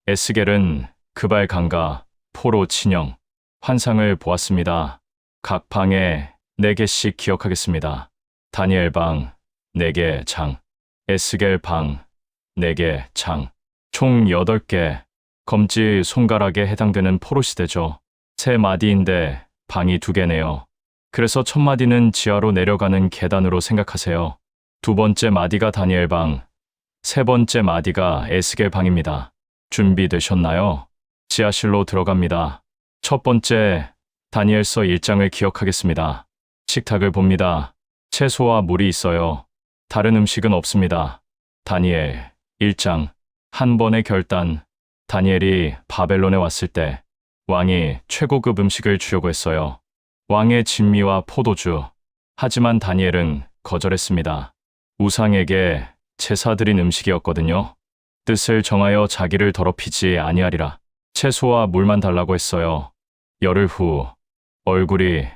[SPEAKER 1] 에스겔은 그발 강가, 포로 친형, 환상을 보았습니다. 각 방에 4개씩 기억하겠습니다. 다니엘 방 4개 장, 에스겔 방 4개 장, 총 8개. 검지 손가락에 해당되는 포로 시대죠. 3마디인데 방이 2개네요. 그래서 첫 마디는 지하로 내려가는 계단으로 생각하세요. 2번째 마디가 다니엘 방, 3번째 마디가 에스겔 방입니다. 준비되셨나요? 지하실로 들어갑니다. 첫 번째, 다니엘서 1장을 기억하겠습니다. 식탁을 봅니다. 채소와 물이 있어요. 다른 음식은 없습니다. 다니엘 1장. 한 번의 결단. 다니엘이 바벨론에 왔을 때 왕이 최고급 음식을 주려고 했어요. 왕의 진미와 포도주. 하지만 다니엘은 거절했습니다. 우상에게 제사 드린 음식이었거든요. 뜻을 정하여 자기를 더럽히지 아니하리라. 채소와 물만 달라고 했어요. 열흘 후 얼굴이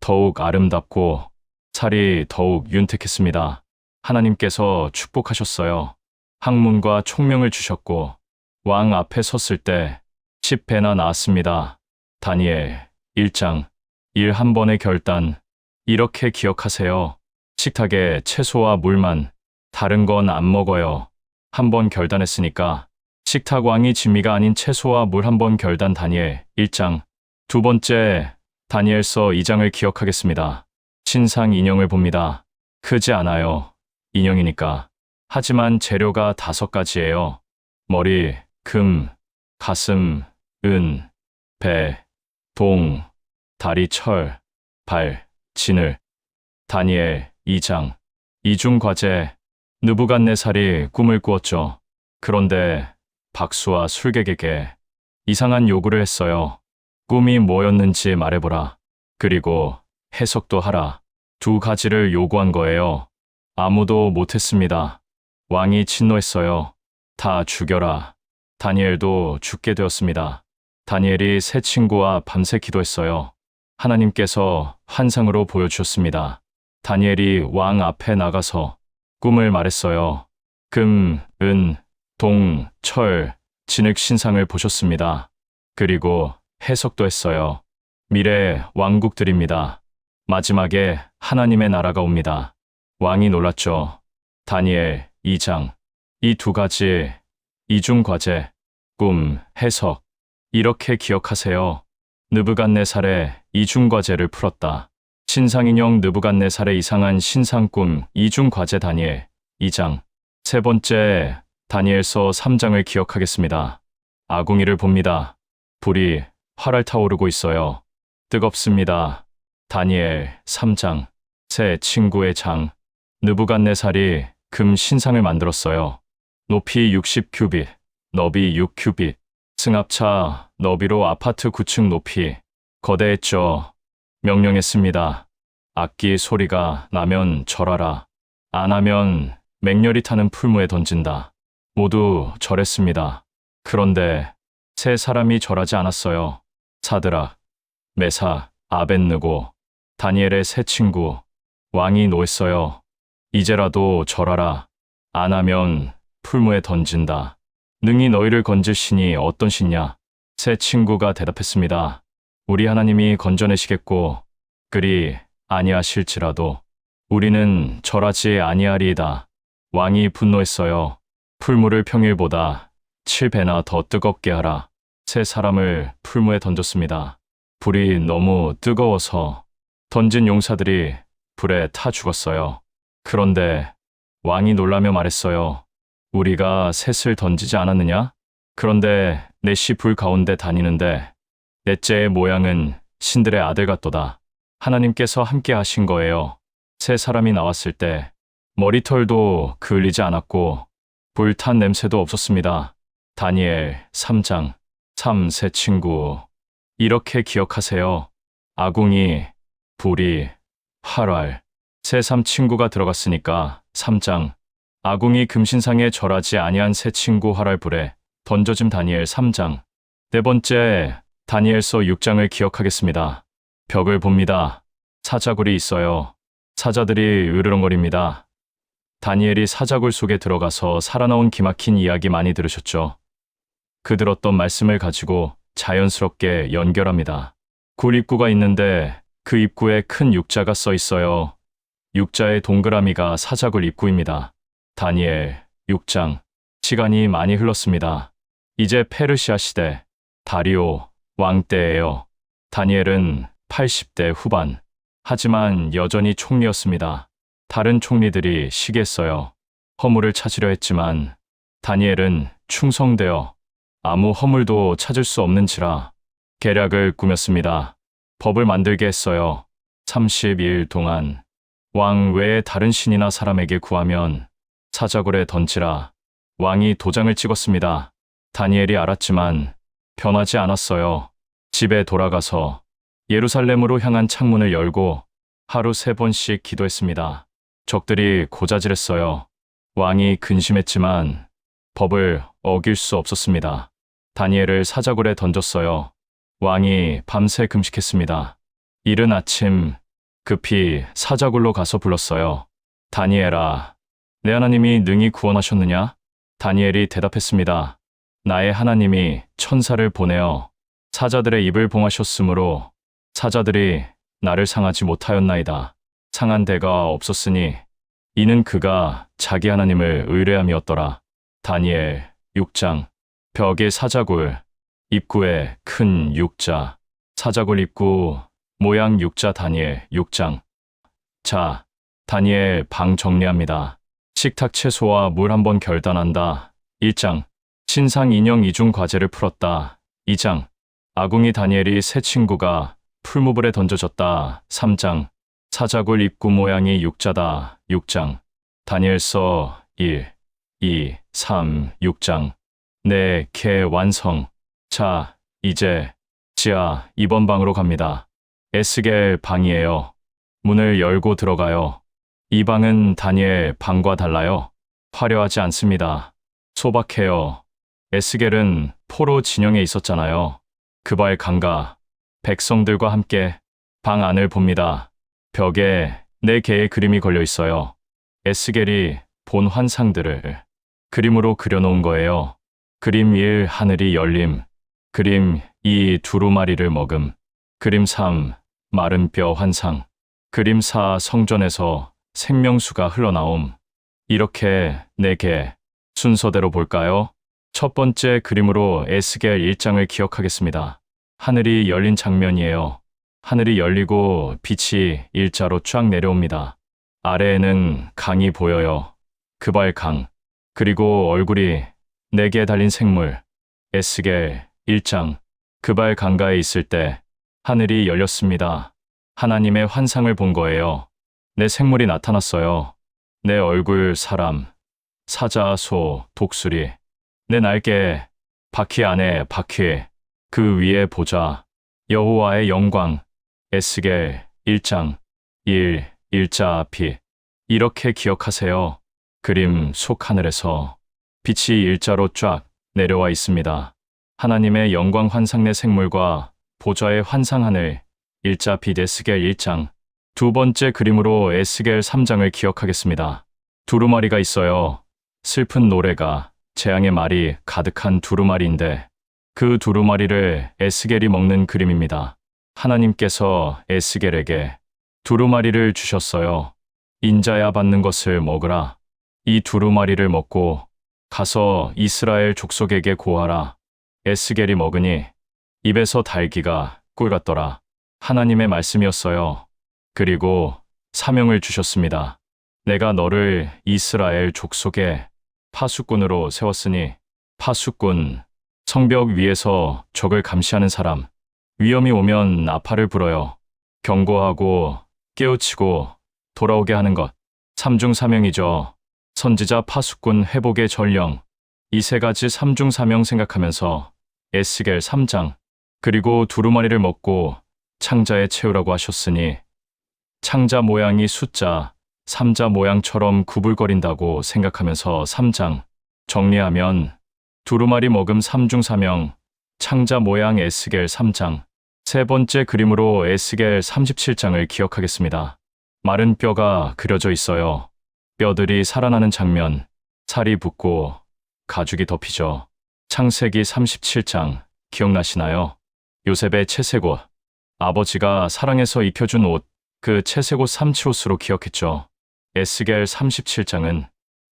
[SPEAKER 1] 더욱 아름답고 살이 더욱 윤택했습니다. 하나님께서 축복하셨어요. 학문과 총명을 주셨고 왕 앞에 섰을 때 10배나 나았습니다. 다니엘 1장. 일 한 번의 결단. 이렇게 기억하세요. 식탁에 채소와 물만, 다른 건 안 먹어요. 한 번 결단했으니까. 식탁 왕이 진미가 아닌 채소와 물 한 번 결단. 다니엘 1장. 두 번째, 다니엘서 2장을 기억하겠습니다. 신상 인형을 봅니다. 크지 않아요. 인형이니까. 하지만 재료가 5가지예요. 머리, 금, 가슴, 은, 배, 동, 다리, 철, 발, 진을. 다니엘 2장. 이중 과제. 느부갓네살이 꿈을 꾸었죠. 그런데 박수와 술객에게 이상한 요구를 했어요. 꿈이 뭐였는지 말해보라. 그리고 해석도 하라. 2가지를 요구한 거예요. 아무도 못했습니다. 왕이 진노했어요. 다 죽여라. 다니엘도 죽게 되었습니다. 다니엘이 세 친구와 밤새 기도했어요. 하나님께서 환상으로 보여주셨습니다. 다니엘이 왕 앞에 나가서 꿈을 말했어요. 금, 은, 동, 철, 진흙 신상을 보셨습니다. 그리고 해석도 했어요. 미래 왕국들입니다. 마지막에 하나님의 나라가 옵니다. 왕이 놀랐죠. 다니엘 2장. 이 2가지, 이중 과제, 꿈, 해석. 이렇게 기억하세요. 느부갓네살의 이중 과제를 풀었다. 신상인형 느부갓네살의 이상한 신상꿈 이중 과제. 다니엘 2장. 세 번째, 다니엘서 3장을 기억하겠습니다. 아궁이를 봅니다. 불이 활활 타오르고 있어요. 뜨겁습니다. 다니엘 3장. 새 친구의 장. 느부갓네살이 금 신상을 만들었어요. 높이 60규빗, 너비 6규빗. 승합차 너비로 아파트 9층 높이. 거대했죠. 명령했습니다. 악기 소리가 나면 절하라. 안 하면 맹렬히 타는 풀무에 던진다. 모두 절했습니다. 그런데 세 사람이 절하지 않았어요. 사드락, 메삭, 아벳느고, 다니엘의 세 친구. 왕이 노했어요. 이제라도 절하라. 안 하면 풀무에 던진다. 능히 너희를 건질 신이 어떤 신이냐? 세 친구가 대답했습니다. 우리 하나님이 건져내시겠고 그리 아니하실지라도 우리는 절하지 아니하리이다. 왕이 분노했어요. 풀무를 평일보다 7배나 더 뜨겁게 하라. 세 사람을 풀무에 던졌습니다. 불이 너무 뜨거워서 던진 용사들이 불에 타 죽었어요. 그런데 왕이 놀라며 말했어요. 우리가 셋을 던지지 않았느냐? 그런데 넷이 불 가운데 다니는데 넷째의 모양은 신들의 아들 같도다. 하나님께서 함께 하신 거예요. 세 사람이 나왔을 때 머리털도 그을리지 않았고 불탄 냄새도 없었습니다. 다니엘 3장. 세 친구. 이렇게 기억하세요. 아궁이, 불이, 활활. 세 친구가 들어갔으니까 3장. 아궁이 금신상에 절하지 아니한 세 친구 활활 불에 던져짐. 다니엘 3장. 네 번째, 다니엘서 6장을 기억하겠습니다. 벽을 봅니다. 사자굴이 있어요. 사자들이 으르렁거립니다. 다니엘이 사자굴 속에 들어가서 살아나온 기막힌 이야기 많이 들으셨죠? 그 들었던 말씀을 가지고 자연스럽게 연결합니다. 굴 입구가 있는데 그 입구에 큰 육자가 써 있어요. 육자의 동그라미가 사자굴 입구입니다. 다니엘 6장. 시간이 많이 흘렀습니다. 이제 페르시아 시대, 다리오 왕 때예요. 다니엘은 80대 후반. 하지만 여전히 총리였습니다. 다른 총리들이 시기했어요. 허물을 찾으려 했지만 다니엘은 충성되어 아무 허물도 찾을 수 없는지라 계략을 꾸몄습니다. 법을 만들게 했어요. 30일 동안 왕 외에 다른 신이나 사람에게 구하면 사자굴에 던지라. 왕이 도장을 찍었습니다. 다니엘이 알았지만 변하지 않았어요. 집에 돌아가서 예루살렘으로 향한 창문을 열고 하루 3번씩 기도했습니다. 적들이 고자질했어요. 왕이 근심했지만 법을 어길 수 없었습니다. 다니엘을 사자굴에 던졌어요. 왕이 밤새 금식했습니다. 이른 아침 급히 사자굴로 가서 불렀어요. 다니엘아, 내 하나님이 능히 구원하셨느냐? 다니엘이 대답했습니다. 나의 하나님이 천사를 보내어 사자들의 입을 봉하셨으므로 사자들이 나를 상하지 못하였나이다. 상한 데가 없었으니 이는 그가 자기 하나님을 의뢰함이었더라. 다니엘 6장. 벽의 사자굴, 입구에 큰 육자, 사자굴 입구 모양 육자. 다니엘 6장. 자, 다니엘 방 정리합니다. 식탁 채소와 물 한번 결단한다. 1장. 신상 인형 이중 과제를 풀었다. 2장. 아궁이 다니엘이 새 친구가 풀무불에 던져졌다. 3장. 사자굴 입구 모양이 육자다. 6장. 다니엘서 1, 2, 3, 6장. 네, 개 완성. 자, 이제 지하 2번 방으로 갑니다. 에스겔 방이에요. 문을 열고 들어가요. 이 방은 다니엘 방과 달라요. 화려하지 않습니다. 소박해요. 에스겔은 포로 진영에 있었잖아요. 그발 강가 백성들과 함께 방 안을 봅니다. 벽에 4개의 그림이 걸려 있어요. 에스겔이 본 환상들을 그림으로 그려놓은 거예요. 그림 1, 하늘이 열림. 그림 2, 두루마리를 먹음. 그림 3, 마른 뼈 환상. 그림 4, 성전에서 생명수가 흘러나옴. 이렇게 4개 순서대로 볼까요? 첫 번째 그림으로 에스겔 1장을 기억하겠습니다. 하늘이 열린 장면이에요. 하늘이 열리고 빛이 일자로 쫙 내려옵니다. 아래에는 강이 보여요. 그발 강. 그리고 얼굴이 4개 달린 생물. 에스겔 1장. 그발 강가에 있을 때 하늘이 열렸습니다. 하나님의 환상을 본 거예요. 내 생물이 나타났어요. 내 얼굴 사람, 사자, 소, 독수리. 내 날개, 바퀴 안에 바퀴, 그 위에 보좌, 여호와의 영광. 에스겔 1장 1, 일자 빛. 이렇게 기억하세요. 그림 속 하늘에서 빛이 일자로 쫙 내려와 있습니다. 하나님의 영광 환상 내 생물과 보좌의 환상 하늘, 일자 빛. 에스겔 1장. 두 번째 그림으로 에스겔 3장을 기억하겠습니다. 두루마리가 있어요. 슬픈 노래가, 재앙의 말이 가득한 두루마리인데 그 두루마리를 에스겔이 먹는 그림입니다. 하나님께서 에스겔에게 두루마리를 주셨어요. 인자야 받는 것을 먹으라. 이 두루마리를 먹고 가서 이스라엘 족속에게 고하라. 에스겔이 먹으니 입에서 달기가 꿀 같더라. 하나님의 말씀이었어요. 그리고 사명을 주셨습니다. 내가 너를 이스라엘 족속에 파수꾼으로 세웠으니, 파수꾼, 성벽 위에서 적을 감시하는 사람, 위험이 오면 나팔을 불어요. 경고하고 깨우치고 돌아오게 하는 것. 삼중사명이죠. 선지자, 파수꾼, 회복의 전령. 이 3가지 삼중사명 생각하면서 에스겔 3장. 그리고 두루마리를 먹고 창자에 채우라고 하셨으니 창자 모양이 숫자 3자 모양처럼 구불거린다고 생각하면서 3장. 정리하면 두루마리 먹음 삼중사명, 창자 모양. 에스겔 3장. 세 번째 그림으로 에스겔 37장을 기억하겠습니다. 마른 뼈가 그려져 있어요. 뼈들이 살아나는 장면, 살이 붙고 가죽이 덮이죠. 창세기 37장 기억나시나요? 요셉의 채색옷, 아버지가 사랑해서 입혀준 옷, 그 채색옷 삼치옷으로 기억했죠. 에스겔 37장은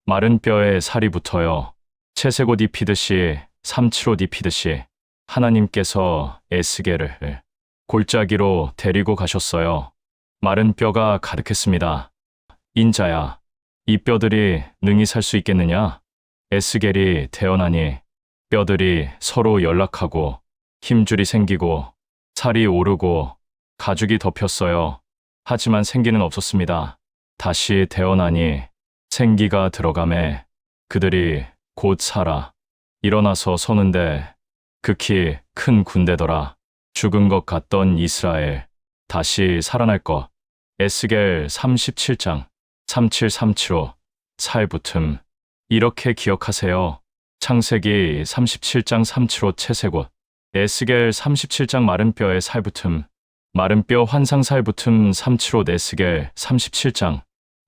[SPEAKER 1] 마른 뼈에 살이 붙어요. 채색옷 입히듯이, 삼치옷 입히듯이 하나님께서 에스겔을 골짜기로 데리고 가셨어요. 마른 뼈가 가득했습니다. 인자야, 이 뼈들이 능히 살 수 있겠느냐? 에스겔이 태어나니 뼈들이 서로 연락하고 힘줄이 생기고 살이 오르고 가죽이 덮였어요. 하지만 생기는 없었습니다. 다시 태어나니 생기가 들어가매 그들이 곧 살아 일어나서 서는데 극히 큰 군대더라. 죽은 것 같던 이스라엘 다시 살아날 것. 에스겔 37장 37375 살붙음. 이렇게 기억하세요. 창세기 37장 375 채색옷. 에스겔 37장 마른 뼈의 살붙음. 마른 뼈 환상 살붙음 375 에스겔 37장.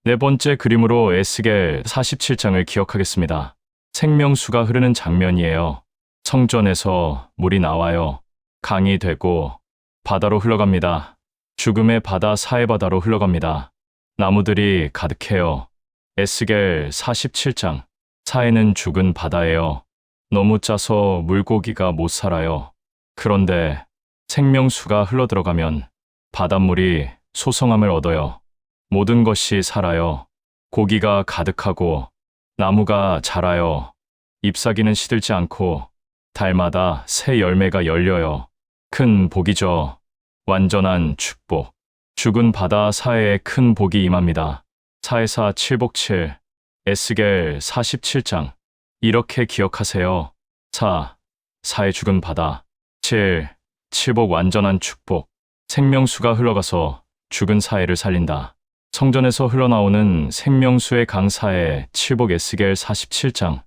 [SPEAKER 1] 네 번째 그림으로 에스겔 47장을 기억하겠습니다. 생명수가 흐르는 장면이에요. 성전에서 물이 나와요. 강이 되고 바다로 흘러갑니다. 죽음의 바다 사해바다로 흘러갑니다. 나무들이 가득해요. 에스겔 47장. 사해는 죽은 바다예요. 너무 짜서 물고기가 못 살아요. 그런데 생명수가 흘러들어가면 바닷물이 소성함을 얻어요. 모든 것이 살아요. 고기가 가득하고 나무가 자라요. 잎사귀는 시들지 않고 달마다 새 열매가 열려요. 큰 복이죠. 완전한 축복. 죽은 바다 사해에 큰 복이 임합니다. 사해사 7복 7. 에스겔 47장. 이렇게 기억하세요. 사해 죽은 바다. 7복 완전한 축복. 생명수가 흘러가서 죽은 사해를 살린다. 성전에서 흘러나오는 생명수의 강사해 7복 에스겔 47장.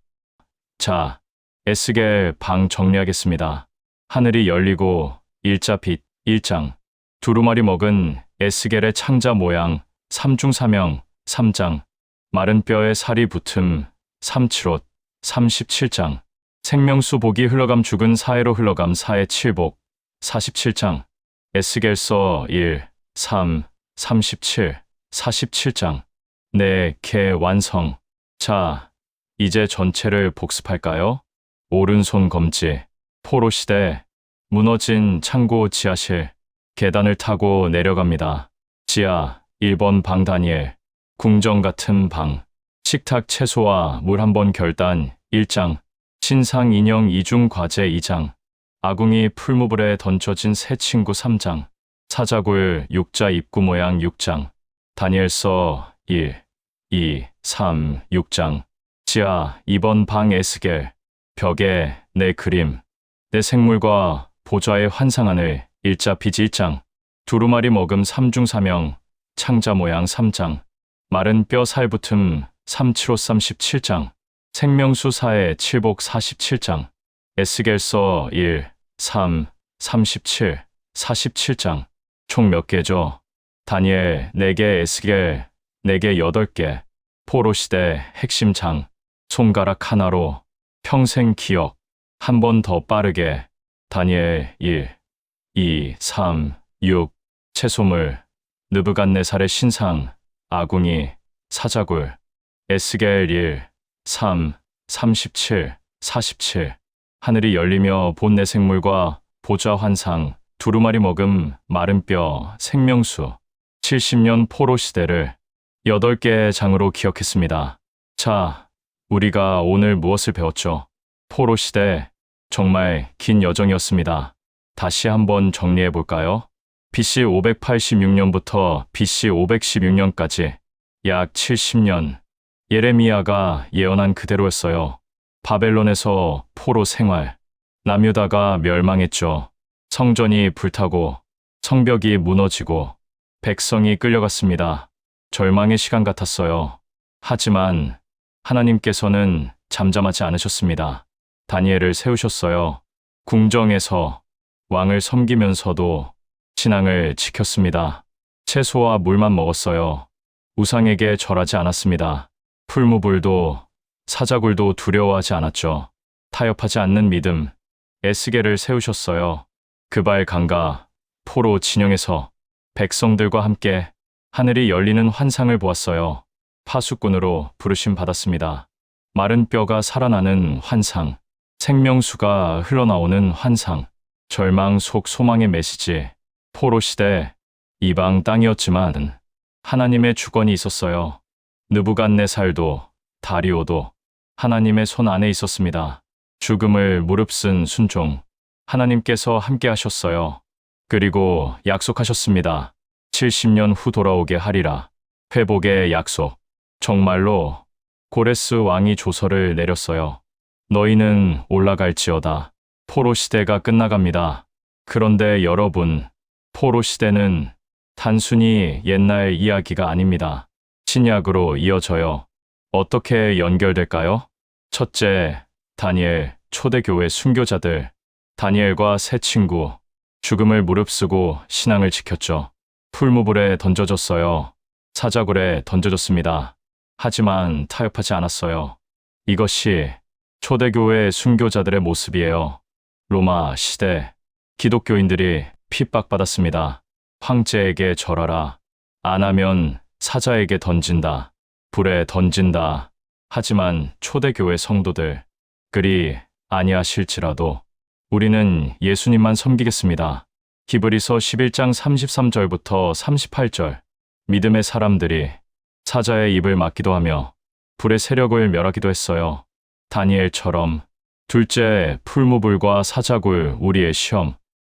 [SPEAKER 1] 자, 에스겔 방 정리하겠습니다. 하늘이 열리고 일자 빛 1장. 두루마리 먹은 에스겔의 창자 모양 3중사명 3장. 마른 뼈에 살이 붙음 375 37장. 생명수 복이 흘러감 죽은 사해로 흘러감 사해 7복 47장. 에스겔서 1, 3, 37, 47장. 네, 개 완성. 자, 이제 전체를 복습할까요? 오른손 검지, 포로시대, 무너진 창고 지하실, 계단을 타고 내려갑니다. 지하 1번 방 다니엘, 궁정 같은 방, 식탁 채소와 물 한 번 결단 1장, 신상 인형 2중 과제 2장, 아궁이 풀무불에 던져진 새 친구 3장, 사자굴 육자 입구 모양 6장, 다니엘서 1, 2, 3, 6장, 지하 2번 방 에스겔, 벽에 내 그림, 내 생물과 보좌의 환상하늘 일자 빛 1장, 두루마리 먹음 3중사명, 창자 모양 3장, 마른 뼈 살붙음 375 37장, 생명수 사해 7복 47장, 에스겔서 1, 3, 37, 47장. 총 몇 개죠? 다니엘 4개, 에스겔 4개, 8개. 포로시대 핵심 장. 손가락 하나로 평생 기억. 한 번 더 빠르게. 다니엘 1, 2, 3, 6. 채소물. 느부갓네살의 신상. 아궁이. 사자굴. 에스겔 1, 3, 37, 47. 하늘이 열리며 본 내 생물과 보좌 환상, 두루마리 먹음, 마른 뼈, 생명수. 70년 포로 시대를 8개의 장으로 기억했습니다. 자, 우리가 오늘 무엇을 배웠죠? 포로 시대, 정말 긴 여정이었습니다. 다시 한번 정리해 볼까요? BC 586년부터 BC 516년까지 약 70년. 예레미야가 예언한 그대로였어요. 바벨론에서 포로 생활. 남유다가 멸망했죠. 성전이 불타고 성벽이 무너지고 백성이 끌려갔습니다. 절망의 시간 같았어요. 하지만 하나님께서는 잠잠하지 않으셨습니다. 다니엘을 세우셨어요. 궁정에서 왕을 섬기면서도 신앙을 지켰습니다. 채소와 물만 먹었어요. 우상에게 절하지 않았습니다. 풀무불도 사자굴도 두려워하지 않았죠. 타협하지 않는 믿음. 에스겔을 세우셨어요. 그발 강가 포로 진영에서 백성들과 함께 하늘이 열리는 환상을 보았어요. 파수꾼으로 부르심 받았습니다. 마른 뼈가 살아나는 환상, 생명수가 흘러나오는 환상, 절망 속 소망의 메시지. 포로 시대, 이방 땅이었지만 하나님의 주권이 있었어요. 느부갓네살도 다리오도 하나님의 손 안에 있었습니다. 죽음을 무릅쓴 순종. 하나님께서 함께 하셨어요. 그리고 약속하셨습니다. 70년 후 돌아오게 하리라. 회복의 약속. 정말로 고레스 왕이 조서를 내렸어요. 너희는 올라갈지어다. 포로 시대가 끝나갑니다. 그런데 여러분, 포로 시대는 단순히 옛날 이야기가 아닙니다. 신약으로 이어져요. 어떻게 연결될까요? 첫째, 다니엘, 초대교회 순교자들. 다니엘과 세 친구, 죽음을 무릅쓰고 신앙을 지켰죠. 풀무불에 던져졌어요. 사자굴에 던져졌습니다. 하지만 타협하지 않았어요. 이것이 초대교회 순교자들의 모습이에요. 로마 시대, 기독교인들이 핍박받았습니다. 황제에게 절하라. 안 하면 사자에게 던진다. 불에 던진다. 하지만 초대교회 성도들, 그리 아니하실지라도 우리는 예수님만 섬기겠습니다. 히브리서 11장 33절부터 38절. 믿음의 사람들이 사자의 입을 막기도 하며 불의 세력을 멸하기도 했어요. 다니엘처럼. 둘째, 풀무불과 사자굴, 우리의 시험.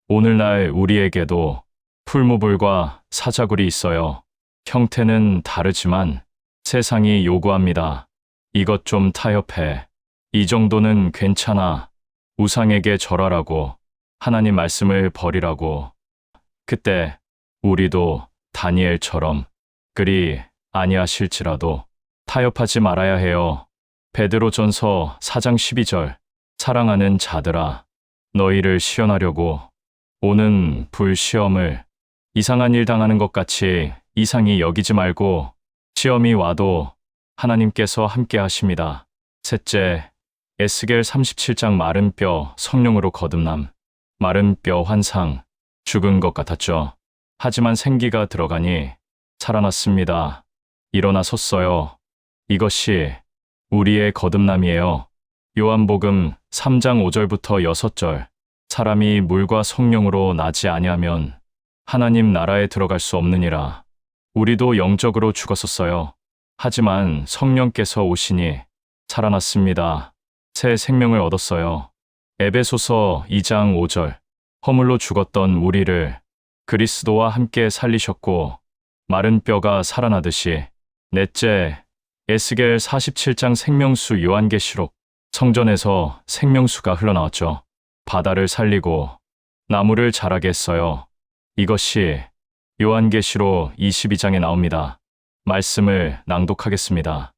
[SPEAKER 1] 오늘날 우리에게도 풀무불과 사자굴이 있어요. 형태는 다르지만 세상이 요구합니다. 이것 좀 타협해. 이 정도는 괜찮아. 우상에게 절하라고. 하나님 말씀을 버리라고. 그때 우리도 다니엘처럼 그리 아니하실지라도 타협하지 말아야 해요. 베드로전서 4장 12절. 사랑하는 자들아, 너희를 시험하려고 오는 불시험을 이상한 일 당하는 것 같이 이상히 여기지 말고 시험이 와도 하나님께서 함께 하십니다. 셋째, 에스겔 37장 마른 뼈 성령으로 거듭남. 마른 뼈 환상. 죽은 것 같았죠. 하지만 생기가 들어가니 살아났습니다. 일어나 섰어요. 이것이 우리의 거듭남이에요. 요한복음 3장 5절부터 6절. 사람이 물과 성령으로 나지 아니하면 하나님 나라에 들어갈 수 없느니라. 우리도 영적으로 죽었었어요. 하지만 성령께서 오시니 살아났습니다. 새 생명을 얻었어요. 에베소서 2장 5절. 허물로 죽었던 우리를 그리스도와 함께 살리셨고 마른 뼈가 살아나듯이. 넷째, 에스겔 47장 생명수 요한계시록. 성전에서 생명수가 흘러나왔죠. 바다를 살리고 나무를 자라게 했어요. 이것이 요한계시록 22장에 나옵니다. 말씀을 낭독하겠습니다.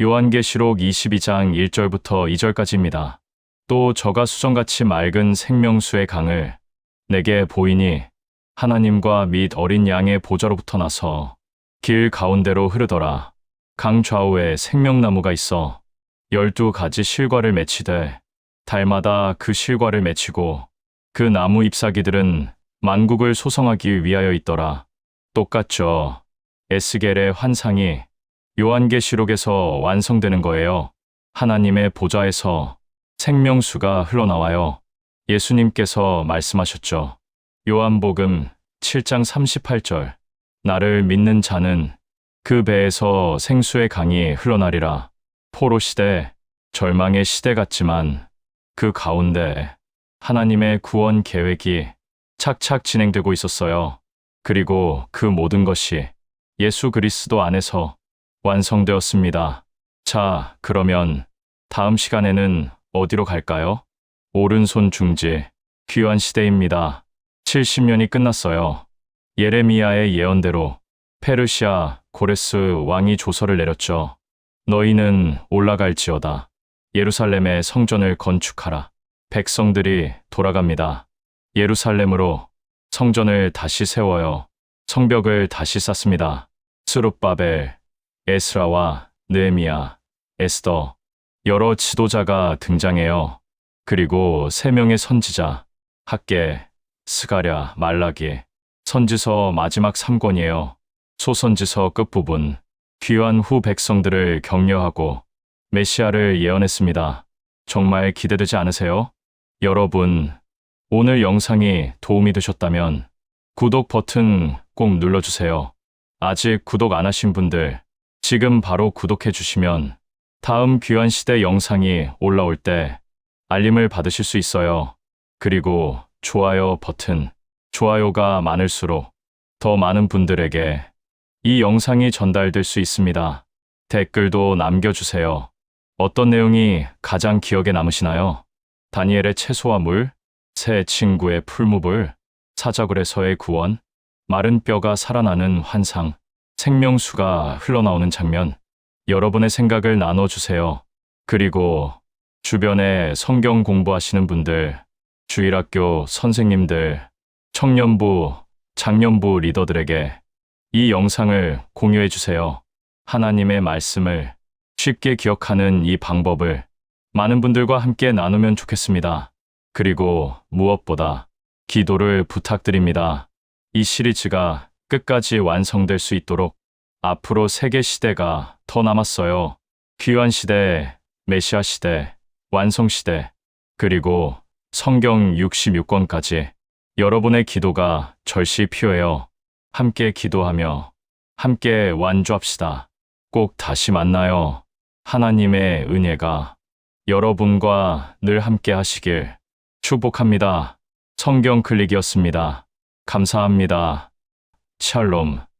[SPEAKER 1] 요한계시록 22장 1절부터 2절까지입니다. 또 저가 수정같이 맑은 생명수의 강을 내게 보이니 하나님과 및 어린 양의 보좌로부터 나서 길 가운데로 흐르더라. 강 좌우에 생명나무가 있어 12가지 실과를 맺히되 달마다 그 실과를 맺히고 그 나무 잎사귀들은 만국을 소성하기 위하여 있더라. 똑같죠. 에스겔의 환상이 요한계시록에서 완성되는 거예요. 하나님의 보좌에서 생명수가 흘러나와요. 예수님께서 말씀하셨죠. 요한복음 7장 38절. 나를 믿는 자는 그 배에서 생수의 강이 흘러나리라. 포로 시대, 절망의 시대 같지만 그 가운데 하나님의 구원 계획이 착착 진행되고 있었어요. 그리고 그 모든 것이 예수 그리스도 안에서 완성되었습니다. 자, 그러면 다음 시간에는 어디로 갈까요? 오른손 중지, 귀환 시대입니다. 70년이 끝났어요. 예레미야의 예언대로 페르시아 고레스 왕이 조서를 내렸죠. 너희는 올라갈지어다. 예루살렘의 성전을 건축하라. 백성들이 돌아갑니다. 예루살렘으로 성전을 다시 세워요. 성벽을 다시 쌓습니다. 스룹바벨, 에스라와 느헤미야, 에스더, 여러 지도자가 등장해요. 그리고 3명의 선지자, 학개, 스가랴, 말라기. 선지서 마지막 3권이에요. 소선지서 끝부분. 귀환 후 백성들을 격려하고 메시아를 예언했습니다. 정말 기대되지 않으세요? 여러분, 오늘 영상이 도움이 되셨다면 구독 버튼 꼭 눌러주세요. 아직 구독 안 하신 분들 지금 바로 구독해 주시면 다음 귀환시대 영상이 올라올 때 알림을 받으실 수 있어요. 그리고 좋아요 버튼, 좋아요가 많을수록 더 많은 분들에게 이 영상이 전달될 수 있습니다. 댓글도 남겨주세요. 어떤 내용이 가장 기억에 남으시나요? 다니엘의 채소와 물, 새 친구의 풀무불, 사자굴에서의 구원, 마른 뼈가 살아나는 환상, 생명수가 흘러나오는 장면, 여러분의 생각을 나눠주세요. 그리고 주변에 성경 공부하시는 분들, 주일학교 선생님들, 청년부, 장년부 리더들에게 이 영상을 공유해 주세요. 하나님의 말씀을 쉽게 기억하는 이 방법을 많은 분들과 함께 나누면 좋겠습니다. 그리고 무엇보다 기도를 부탁드립니다. 이 시리즈가 끝까지 완성될 수 있도록 앞으로 세계 시대가 더 남았어요. 귀환 시대, 메시아 시대, 완성 시대, 그리고 성경 66권까지 여러분의 기도가 절실히 필요해요. 함께 기도하며 함께 완주합시다. 꼭 다시 만나요. 하나님의 은혜가 여러분과 늘 함께 하시길 축복합니다. 성경 클릭이었습니다. 감사합니다. 샬롬.